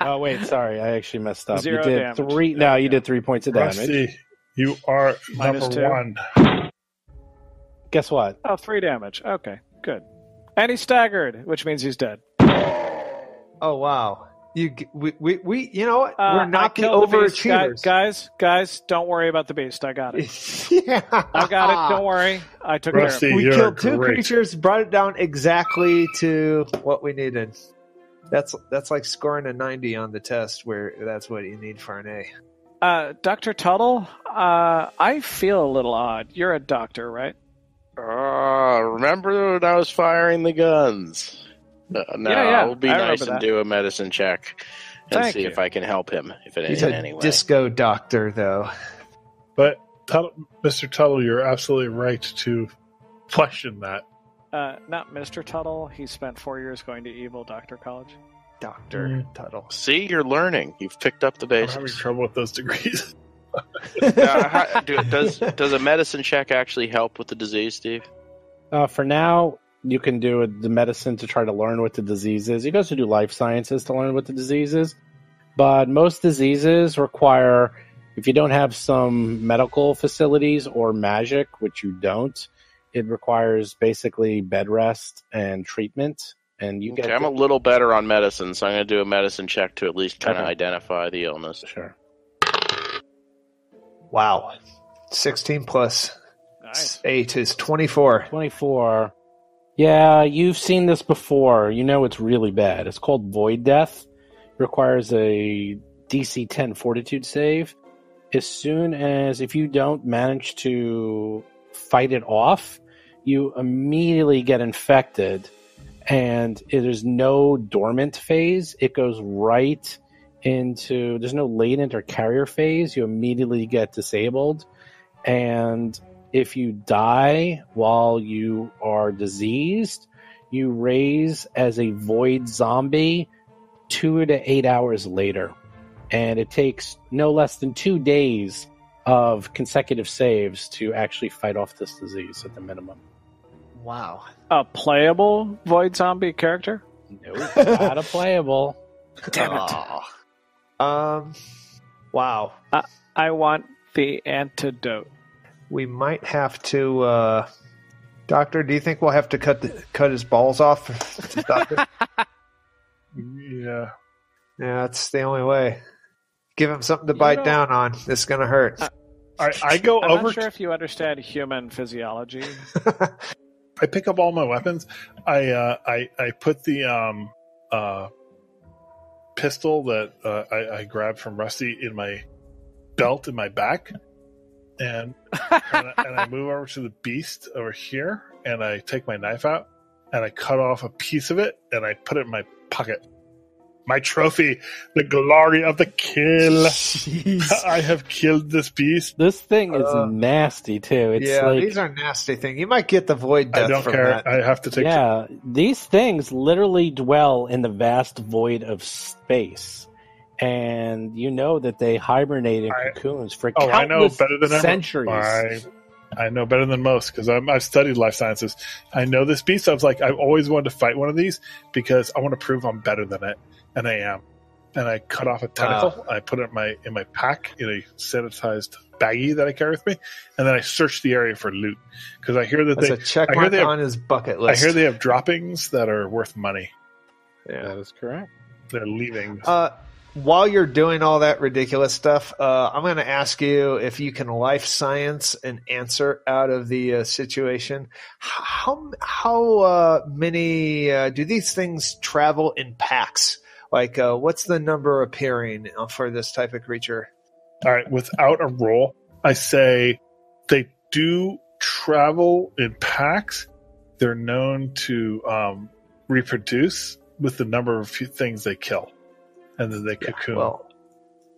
Oh, wait, sorry. I actually messed up. 0 you did damage. 3... No, you did 3 points of damage. Rusty, you are -2. number 1. Guess what? Oh, 3 damage. Okay, good. And he's staggered, which means he's dead. Oh, wow. We you know what? We're I not the killed the beast. overachievers. Guys, don't worry about the beast. I got it. Yeah. I got it. Don't worry. I took Rusty, care of it. We you're killed 2 great. creatures, brought it down exactly to what we needed. That's like scoring a 90 on the test, where that's what you need for an A. Dr. Tuttle, I feel a little odd. You're a doctor, right? Remember when I was firing the guns? No, Yeah, it will be I nice remember and that. do a medicine check and Thank see you. if I can help him. If it He's in a any way. disco doctor, though. But Mr. Tuttle, you're absolutely right to question that. Not Mr. Tuttle. He spent 4 years going to Evil Doctor College. Dr. Tuttle. See, you're learning. You've picked up the I'm having basics. trouble with those degrees. Does a medicine check actually help with the disease, Steve? For now, you can do the medicine to try to learn what the disease is. You can also do life sciences to learn what the disease is. But most diseases require, if you don't have some medical facilities or magic, which you don't, it requires basically bed rest and treatment. And you get. Okay, I'm a little better on medicine, so I'm going to do a medicine check to at least kind of Okay. identify the illness. Sure. Wow. 16 plus Nice. 8 is 24. 24. Yeah, you've seen this before. You know it's really bad. It's called Void Death. Requires a DC 10 Fortitude save. As soon as, if you don't manage to fight it off, you immediately get infected. And there's no dormant phase. It goes right into, there's no latent or carrier phase. You immediately get disabled. And if you die while you are diseased, you raise as a void zombie 2 to 8 hours later. And it takes no less than 2 days of consecutive saves to actually fight off this disease at the minimum. Wow. A playable Void Zombie character? Nope, not a playable. Damn it. Wow. I want the antidote. We might have to, Doctor, do you think we'll have to cut his balls off to stop it? Yeah. Yeah, that's the only way. Give him something to bite down on. This is going to hurt. I go I'm over. not sure if you understand human physiology. I pick up all my weapons. I put the pistol that I grabbed from Rusty in my belt in my back, and I move over to the beast over here, and I take my knife out, and I cut off a piece of it, and I put it in my pocket. My trophy, the glory of the kill. I have killed this beast. This thing is nasty too. It's like, these are nasty things. You might get the void death I don't from care. that. I have to take. yeah, these things literally dwell in the vast void of space. And you know that they hibernate in cocoons for countless I know better than centuries. I know better than most because I've studied life sciences. I know this beast. I was like, I've always wanted to fight one of these because I want to prove I'm better than it, and I am. And I cut off a tentacle. I put it in my pack in a sanitized baggie that I carry with me, and then I search the area for loot because I hear that That's a check mark on his bucket list. I hear they have droppings that are worth money. Yeah, that is correct. They're leaving. While you're doing all that ridiculous stuff, I'm going to ask you if you can life science an answer out of the situation. How many do these things travel in packs? Like, what's the number appearing for this type of creature? All right, without a roll, I say they do travel in packs. They're known to reproduce with the number of things they kill. And then they cocoon. Well,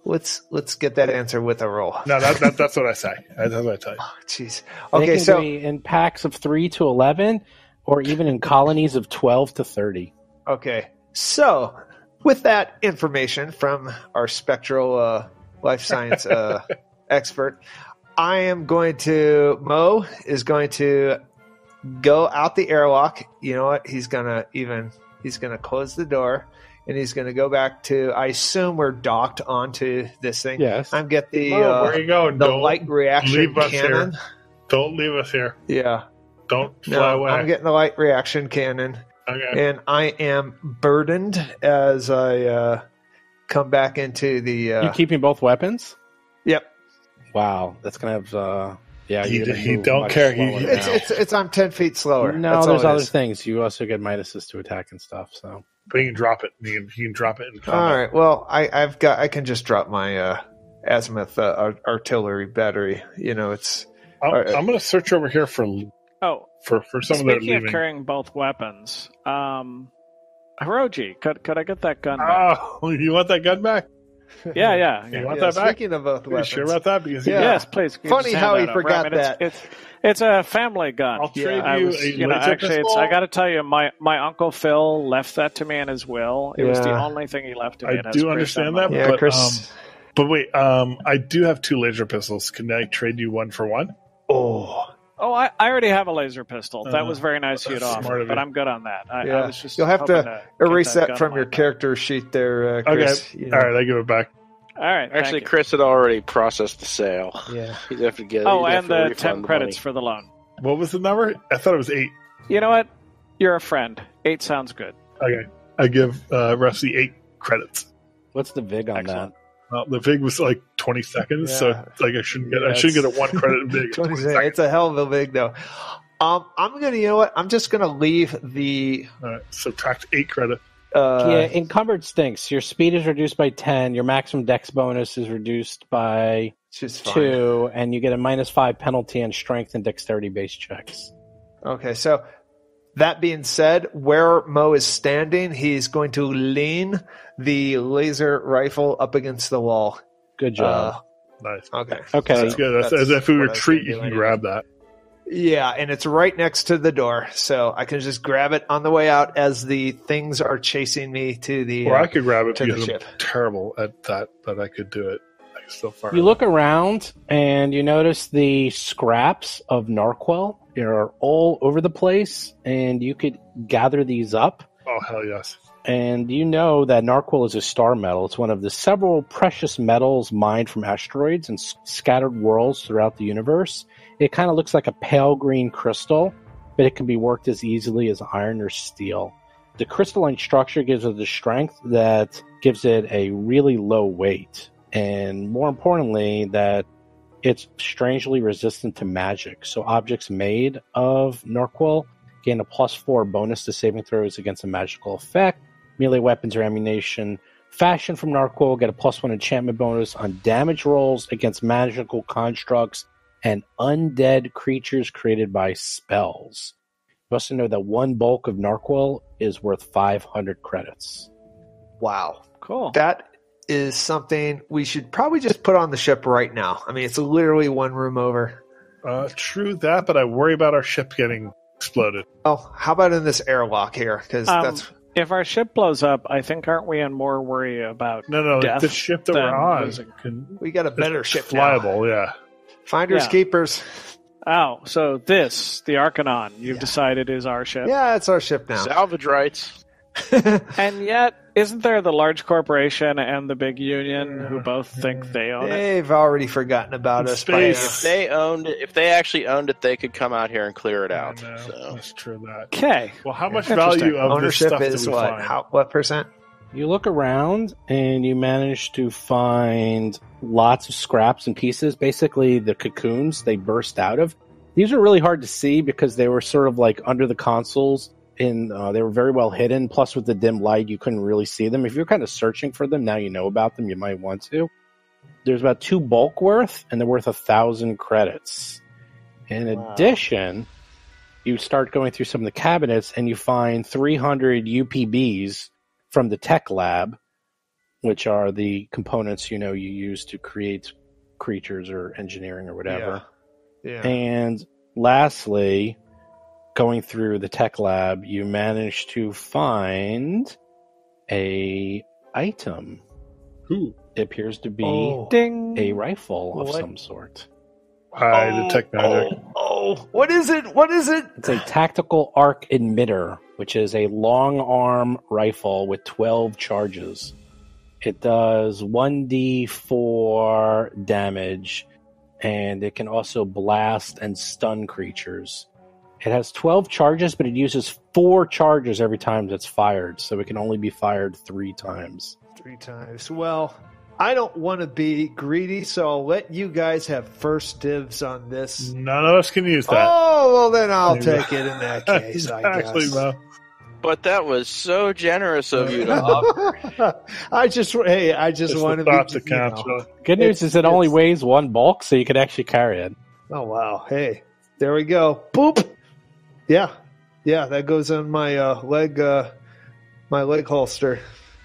let's get that answer with a roll. No, that's what I say. That's what I tell you. Jeez. They Okay, can so be in packs of 3 to 11, or even in colonies of 12 to 30. okay, so with that information from our spectral life science expert, Mo is going to go out the airlock. You know what? He's gonna close the door. And he's going to go back to, I assume we're docked onto this thing. Yes. I'm get the where are you going? the light reaction leave us cannon. Here. Don't leave us here. Yeah. Don't fly away. I'm getting the light reaction cannon. Okay. And I am burdened as I come back into the... You keeping both weapons? Yep. Wow, that's going to have... he don't care. It's I'm 10 feet slower. No, That's there's all it other is. things. You also get Midases to attack and stuff, so... But you can drop it. You can drop it in combat. All right. Well, I can just drop my azimuth artillery battery. You know, it's. I'm going to search over here for some of their Speaking of leaving. carrying both weapons, Hiroji, could I get that gun back? Oh, you want that gun back? Yeah. You want that back? Speaking of both Are you weapons, sure about that? Because Yeah. Yes, please. Can you Funny just hand how he that over? forgot that. It's a family gun. I'll trade I you was, a laser actually, pistol. I got to tell you, my Uncle Phil left that to me in his will. It was the Yeah. only thing he left to me. I It has do Chris understand on that, my- Yeah, but Chris. but wait, I do have 2 laser pistols. Can I trade you one for one? Oh, I already have a laser pistol. That was very nice of you to that's smart offer, of but you. I'm good on that. I yeah. was just You'll have hoping to get erase that that gun from on your my back. character sheet there, Chris. Okay. You know. All right, I give it back. All right. Actually, thank you. Chris had already processed the sale. Yeah. He'd have to get. Oh, he'd have and to the refund 10 the credits money. for the loan. What was the number? I thought it was 8. You know what? You're a friend. 8 sounds good. Okay. I give Rusty 8 credits. What's the VIG on Excellent. that? Well, the VIG was like 20 seconds, so like I shouldn't get a 1 credit VIG. 20 seconds. It's a hell of a VIG, though. I'm gonna, you know what? I'm just gonna leave the. All right, subtract 8 credit. Encumbered stinks. Your speed is reduced by 10. Your maximum dex bonus is reduced by 2, and you get a -5 penalty on strength and dexterity based checks. Okay, so that being said, where Mo is standing, he's going to lean the laser rifle up against the wall. Good job. Nice. Okay. That's good. That's as if we were treat, you can grab that. Yeah, and it's right next to the door, so I can just grab it on the way out as the things are chasing me to the. Or I could grab it to the because I'm ship. terrible at that, but I could do it. I can still fire. You look around and you notice the scraps of narquil are all over the place, and you could gather these up. Oh, hell yes. And you know that narquil is a star metal. It's one of the several precious metals mined from asteroids and scattered worlds throughout the universe. It kind of looks like a pale green crystal, but it can be worked as easily as iron or steel. The crystalline structure gives it the strength that gives it a really low weight. And more importantly, that it's strangely resistant to magic. So objects made of narquil gain a +4 bonus to saving throws against a magical effect. Melee weapons or ammunition fashioned from narquil get a +1 enchantment bonus on damage rolls against magical constructs and undead creatures created by spells. You also know that 1 bulk of narquil is worth 500 credits. Wow. Cool. That is something we should probably just put on the ship right now. I mean, it's literally one room over. True that, but I worry about our ship getting exploded. Oh, how about in this airlock here? Because that's. If our ship blows up, I think aren't we in more worry about No, death the ship that than we're on losing? We got a better ship now. flyable, yeah. Finders Yeah. keepers. Oh, so this, the Arcanon, you've decided is our ship. Yeah, it's our ship now. Salvage rights. And yet, isn't there the large corporation and the big union who both think they own it? They've already forgotten about us. by Space. now. If they actually owned it, they could come out here and clear it out. I know. So. That's true that. Okay. Well, how much Interesting. value of this Ownership stuff is do we what? find? What percent? You look around and you manage to find lots of scraps and pieces. Basically, the cocoons they burst out of. These are really hard to see because they were sort of like under the consoles. They were very well hidden. Plus, with the dim light, you couldn't really see them. If you're kind of searching for them, now you know about them, you might want to. There's about 2 bulk worth, and they're worth 1,000 credits. In addition, you start going through some of the cabinets, and you find 300 UPBs from the tech lab, which are the components you use to create creatures or engineering or whatever. Yeah. And lastly, going through the tech lab, you manage to find a item. Ooh. It appears to be Ding. a rifle of What? some sort. Hi, the tech magic. What is it? What is it? It's a tactical arc emitter, which is a long arm rifle with 12 charges. It does 1d4 damage, and it can also blast and stun creatures. It has 12 charges, but it uses 4 charges every time it's fired, so it can only be fired 3 times. 3 times. Well, I don't want to be greedy, so I'll let you guys have first dibs on this. None of us can use that. Oh, well, then I'll take it in that case, I Exactly, guess. Mo. But that was so generous of you to offer. I just want It's to the be. thought that counts. Really. Good news is it only weighs 1 bulk, so you can actually carry it. Oh wow! Hey, there we go. Boop. Yeah, that goes on my leg holster.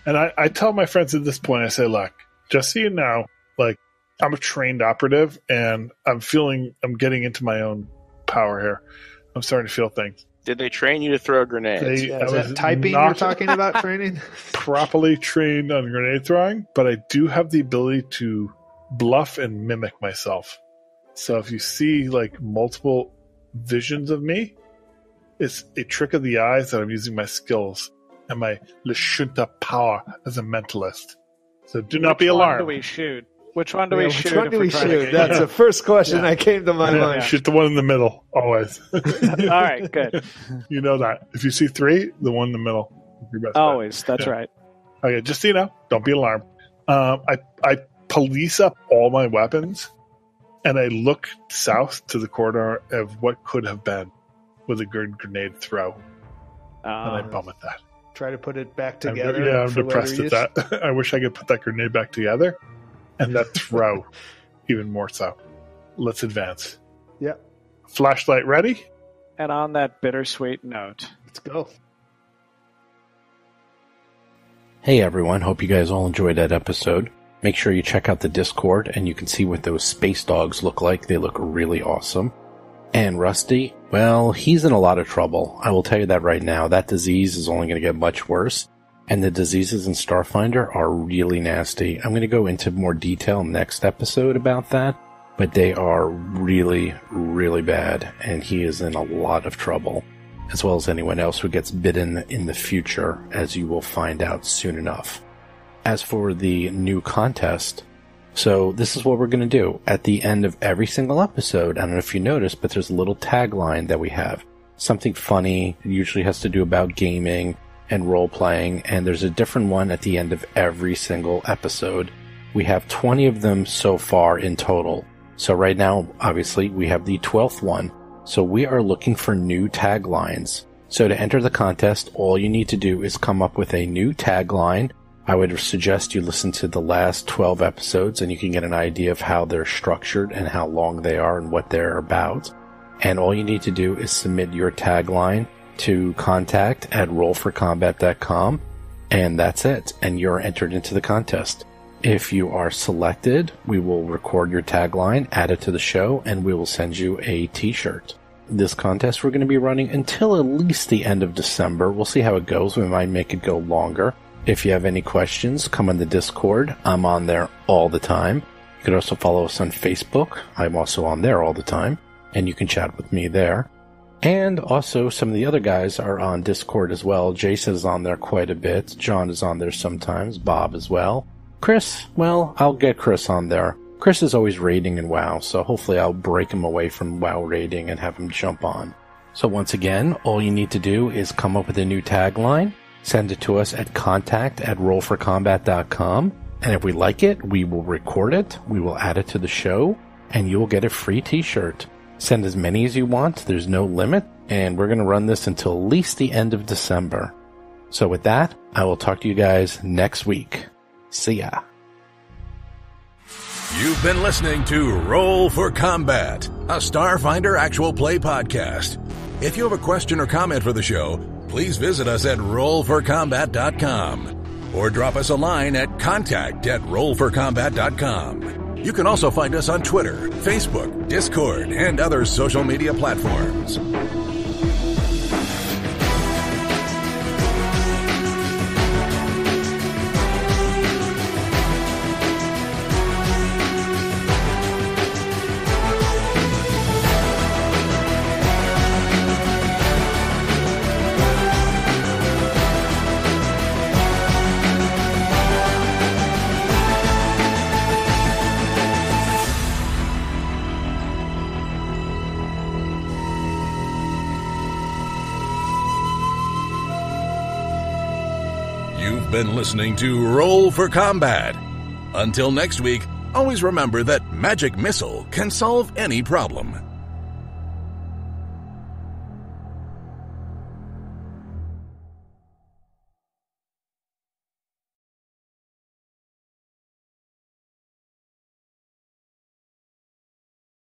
And I tell my friends at this point, I say, look, just so you know, like, I'm a trained operative, and I'm getting into my own power here. I'm starting to feel things. Did they train you to throw grenades? Yeah, I is was that typing not you're talking about training? properly trained on grenade throwing, but I do have the ability to bluff and mimic myself. So if you see like multiple visions of me, it's a trick of the eyes that I'm using my skills and my Lashunta power as a mentalist. So do not be alarmed. Which one do we shoot? Which one do we shoot? Which one if do we're we trying to shoot? get That's you? the first question that came to my mind. Shoot the one in the middle, always. All right, good. You know that. If you see 3, the one in the middle. Your best Always. bet. That's right. Okay, just so you know, don't be alarmed. I police up all my weapons, and I look south to the corridor of what could have been with a good grenade throw. And I bum at that. Try to put it back together. I'm depressed at that. I wish I could put that grenade back together, and that throw even more so. Let's advance. Yep. Flashlight ready? And on that bittersweet note, let's go. Hey everyone, hope you guys all enjoyed that episode. Make sure you check out the Discord and you can see what those space dogs look like. They look really awesome. And Rusty, well, he's in a lot of trouble. I will tell you that right now. That disease is only going to get much worse. And the diseases in Starfinder are really nasty. I'm going to go into more detail next episode about that. But they are really, really bad. And he is in a lot of trouble. As well as anyone else who gets bitten in the future, as you will find out soon enough. As for the new contest, so this is what we're going to do. At the end of every single episode, I don't know if you noticed, but there's a little tagline that we have. Something funny, it usually has to do about gaming and role-playing, and there's a different one at the end of every single episode. We have 20 of them so far in total. So right now, obviously, we have the 12th one. So we are looking for new taglines. So to enter the contest, all you need to do is come up with a new tagline. I would suggest you listen to the last 12 episodes and you can get an idea of how they're structured and how long they are and what they're about. And all you need to do is submit your tagline to contact@rollforcombat.com, and that's it. And you're entered into the contest. If you are selected, we will record your tagline, add it to the show, and we will send you a t-shirt. This contest we're going to be running until at least the end of December. We'll see how it goes. We might make it go longer. If you have any questions, come on the Discord. I'm on there all the time. You can also follow us on Facebook. I'm also on there all the time, and you can chat with me there. And also, some of the other guys are on Discord as well. Jason is on there quite a bit. John is on there sometimes. Bob as well. Chris, well, I'll get Chris on there. Chris is always raiding in WoW, so hopefully I'll break him away from WoW raiding and have him jump on. So once again, all you need to do is come up with a new tagline, send it to us at contact@rollforcombat.com, and if we like it, we will record it, we will add it to the show, and you will get a free t-shirt. Send as many as you want, there's no limit, and we're going to run this until at least the end of December. So with that, I will talk to you guys next week. See ya. You've been listening to Roll for Combat, a Starfinder actual play podcast. If you have a question or comment for the show, please visit us at rollforcombat.com or drop us a line at contact@rollforcombat.com. You can also find us on Twitter, Facebook, Discord, and other social media platforms. You've been listening to Roll for Combat. Until next week, always remember that Magic Missile can solve any problem.